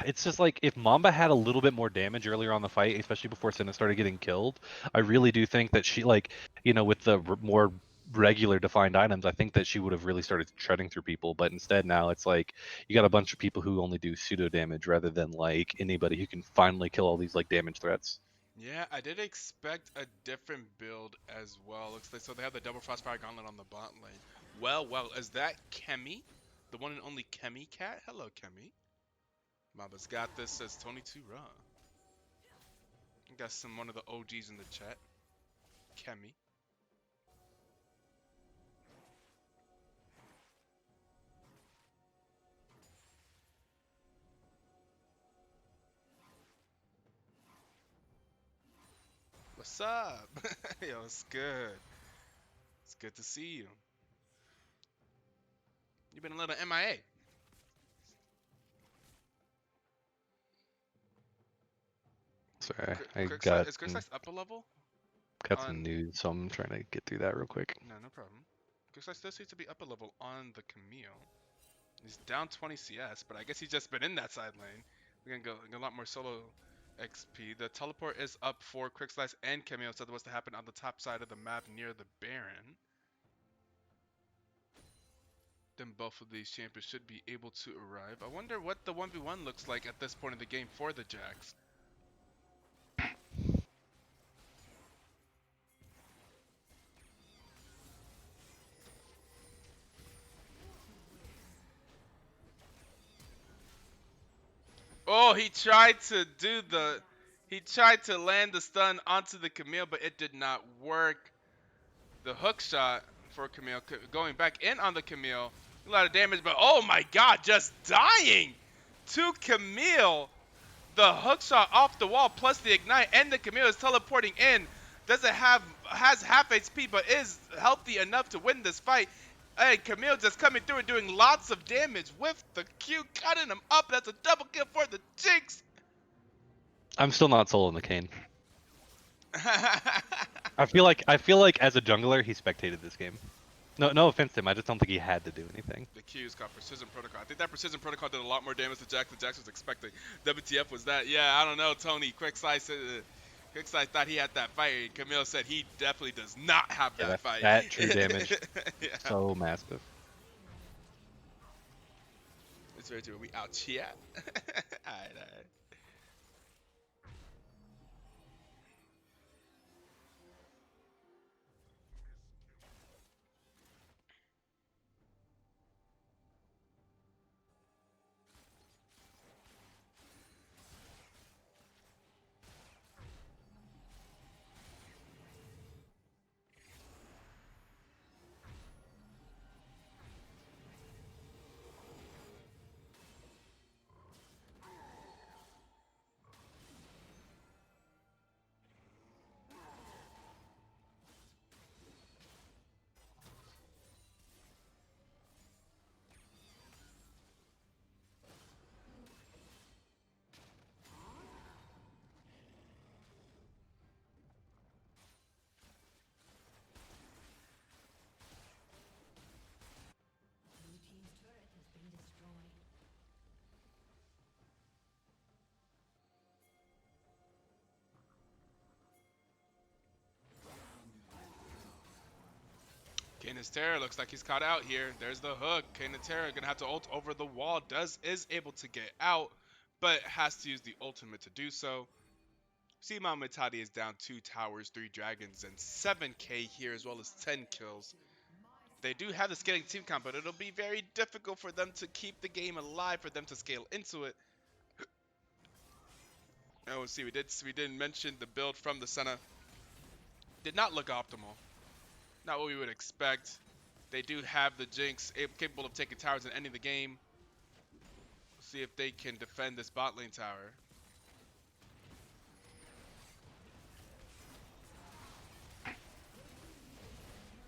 it's just like if Mamba had a little bit more damage earlier on the fight, especially before Senna started getting killed, I really do think that she, like, with the more regular defined items, I think that she would have really started treading through people. But instead, now it's like you got a bunch of people who only do pseudo damage rather than like anybody who can finally kill all these like damage threats. Yeah, I did expect a different build as well. Looks like so they have the double frostfire gauntlet on the bot lane. Well, is that Kemi? The one and only Kemi cat? Hello, Kemi. Mamba's got this, says Tony 2 Raw. Got one of the OGs in the chat. Kemi. What's up? Yo, it's good. It's good to see you. You've been a little MIA. Sorry, I Is Quickslice up a level? got some news, so I'm trying to get through that real quick. No problem. Quickslice still seems to be up a level on the Camille. He's down 20 CS, but I guess he's just been in that side lane. We're gonna go a lot more solo XP. The teleport is up for Quickslice and Camille, so what's to happen on the top side of the map near the Baron. Then both of these champions should be able to arrive. I wonder what the 1v1 looks like at this point in the game for the Jacks. Oh, he tried to land the stun onto the Camille, but it did not work. The hook shot for Camille, going back in on the Camille, a lot of damage, but oh my god, just dying to Camille. The hook shot off the wall plus the ignite, and the Camille is teleporting in. Has half HP, but is healthy enough to win this fight. Hey, Camille just coming through and doing lots of damage with the Q, cutting him up. That's a double kill for the Jinx. I'm still not soloing the Kane. I feel like as a jungler, he spectated this game. No offense to him. I just don't think he had to do anything. The Q's got Precision Protocol. I think that Precision Protocol did a lot more damage to Jax than Jax was expecting. WTF was that? Yeah, I don't know, Tony. Quickslice thought he had that fight. Camille said he definitely does not have that fight. That true damage. Yeah. So massive. It's very true. We out chat. Alright. Kane's Terror looks like he's caught out here. There's the hook. Kane's Terror gonna have to ult over the wall. Is able to get out, but has to use the ultimate to do so. Seema Matadi is down 2 towers, 3 dragons, and 7k here, as well as 10 kills. They do have the scaling team count, but it'll be very difficult for them to keep the game alive, for them to scale into it. Oh, see, we didn't mention the build from the Senna. Did not look optimal. Not what we would expect. They do have the Jinx capable of taking towers and ending the game. See if they can defend this bot lane tower.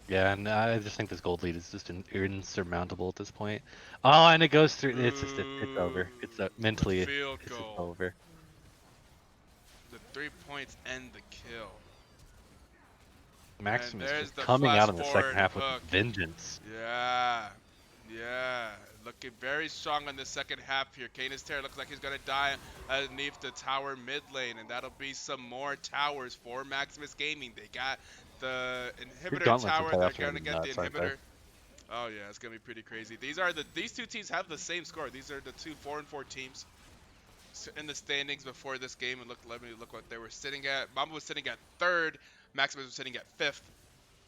Yeah, and I just think this gold lead is just insurmountable at this point. Oh, and it goes through. It's just it's over. It's mentally it's just over. The 3 points end the kill. Maximus is coming out in the second half with vengeance. Yeah. Yeah, looking very strong in the second half here. Canis Terror looks like he's gonna die underneath the tower mid lane, and that'll be some more towers for Maximus Gaming. They got the Your inhibitor gauntlets and tower. They're playoffs are gonna gonna be get the nuts, aren't they? inhibitor. Oh yeah, it's gonna be pretty crazy. These two teams have the same score. These are the two 4-4 teams in the standings before this game. And let me look what they were sitting at. Mamba was sitting at third. Maximus was sitting at fifth.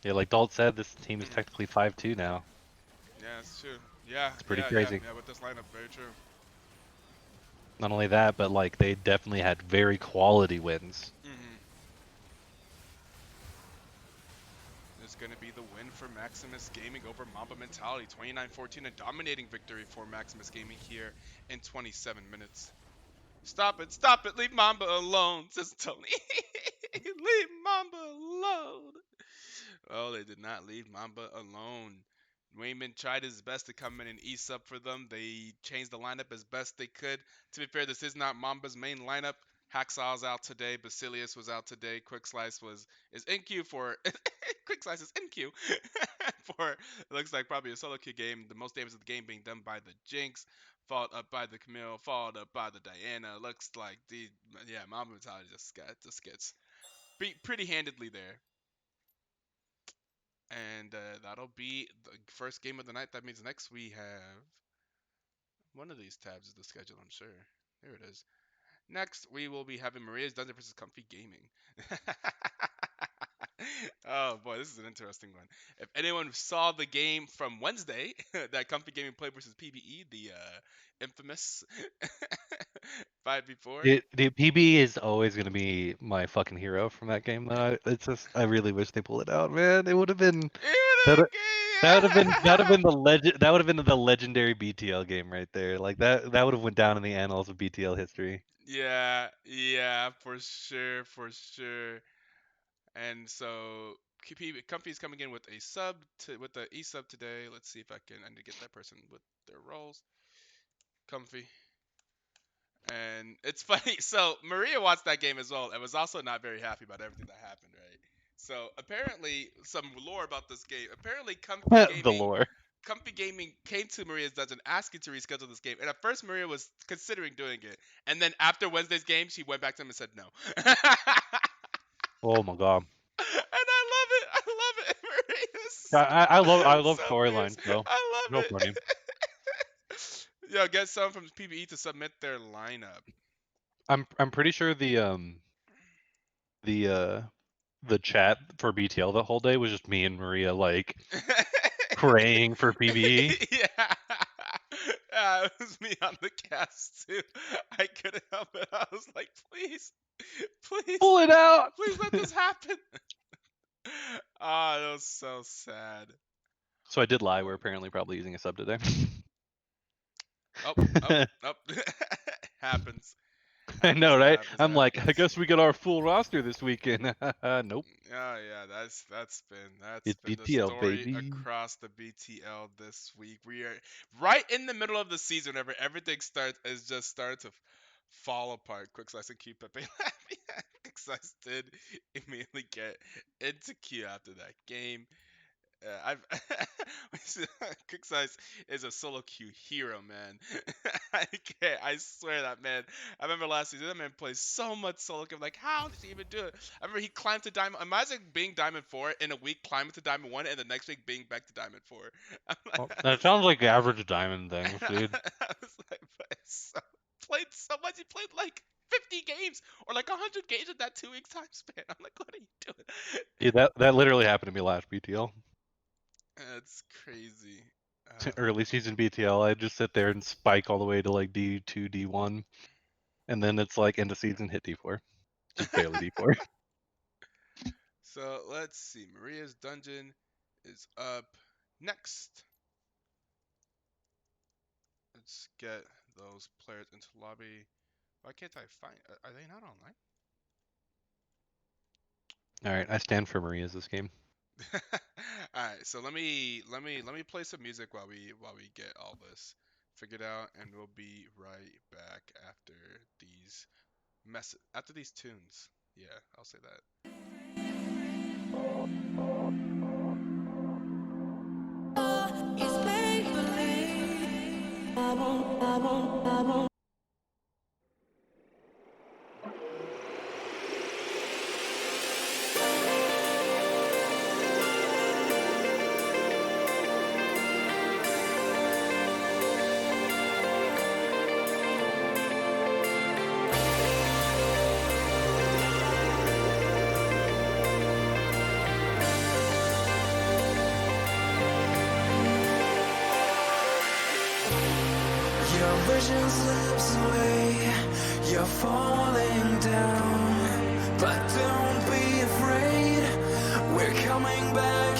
Yeah, like Dalt said, this team is technically 5-2 now. Yeah, it's true. Yeah, It's pretty yeah, yeah, crazy. yeah. With this lineup, very true. Not only that, but like they definitely had very quality wins. Mm-hmm. It's going to be the win for Maximus Gaming over Mamba Mentality. 29-14, a dominating victory for Maximus Gaming here in 27 minutes. Stop it, leave Mamba alone, says Tony. Leave Mamba alone. Oh, they did not leave Mamba alone. Wayman tried his best to come in and ease up for them. They changed the lineup as best they could. To be fair, this is not Mamba's main lineup. Hacksaw's out today. Basilius was out today. Quick Slice is in queue for Quick Slice is in queue for it looks like probably a solo queue game. The most damage of the game being done by the Jinx, followed up by the Camille, followed up by the Diana. Looks like the Mamba mentality just gets beat pretty handedly there. And that'll be the first game of the night. That means next we have one of these tabs is the schedule, I'm sure. Here it is. Next, we will be having Maria's Dungeon versus Comfy Gaming. Oh boy, this is an interesting one. If anyone saw the game from Wednesday that Comfy Gaming played versus PBE, the infamous 5v4. The PB is always gonna be my fucking hero from that game. Though it's just I really wish they pulled it out, man. It would have been that. That would have been the legend. That would have been the legendary BTL game right there. Like that would have went down in the annals of BTL history. Yeah, yeah, for sure, for sure. And so Comfy's coming in with a sub with the E sub today. Let's see if I need to get that person with their roles. Comfy. And it's funny. So Maria watched that game as well and was also not very happy about everything that happened, right? So apparently, some lore about this game. Apparently, The lore. Comfy Gaming came to Maria's dungeon asking to reschedule this game, and at first Maria was considering doing it, and then after Wednesday's game, she went back to him and said no. And Oh my god. I love it. I love it. Maria's I love so fierce. storylines though. I So love funny. it. Yo, get someone from PBE to submit their lineup. I'm pretty sure the uh the chat for BTL the whole day was just me and Maria like praying for PBE. Yeah. It was me on the cast too. I couldn't help it. I was like, please, please, Pull it out. please let this happen. Ah, that was so sad. So I did lie. We're apparently probably using a sub today. Oh, oh, oh. Happens. I know, Happens. It right? happens. It I'm like, I happens. guess we got our full roster this weekend. Nope. Oh yeah, that's It's been the BTL, story baby. across the BTL this week. We are right in the middle of the season whenever everything started to fall apart. Quick Slice and Q Pepe laughing. Quick Slice did immediately get into Q after that game. I've Quick Size is a solo queue hero, man. I can't. I swear that man. I remember last season that man plays so much solo queue. I'm like, how did he even do it? I remember he climbed to Diamond. Imagine being Diamond 4 in a week, climbing to Diamond 1, and the next week being back to Diamond 4. I'm Well, like, that sounds like average diamond things, dude. I was like, but played so much. He played like 50 games or like 100 games in that 2 week time span. I'm like, what are you doing? Yeah, that literally happened to me last BTL. That's crazy. Early season BTL, I just sit there and spike all the way to like D2, D1, and then it's like end of season hit D4, just barely D4. So let's see. Maria's Dungeon is up next. Let's get those players into lobby. Why can't I find? Are they not online? All right, I stand for Maria's this game. All right. So let me play some music while we get all this figured out, and we'll be right back after these tunes. Yeah, I'll say that. It's make believe. Your vision slips away, you're falling down. But don't be afraid, we're coming back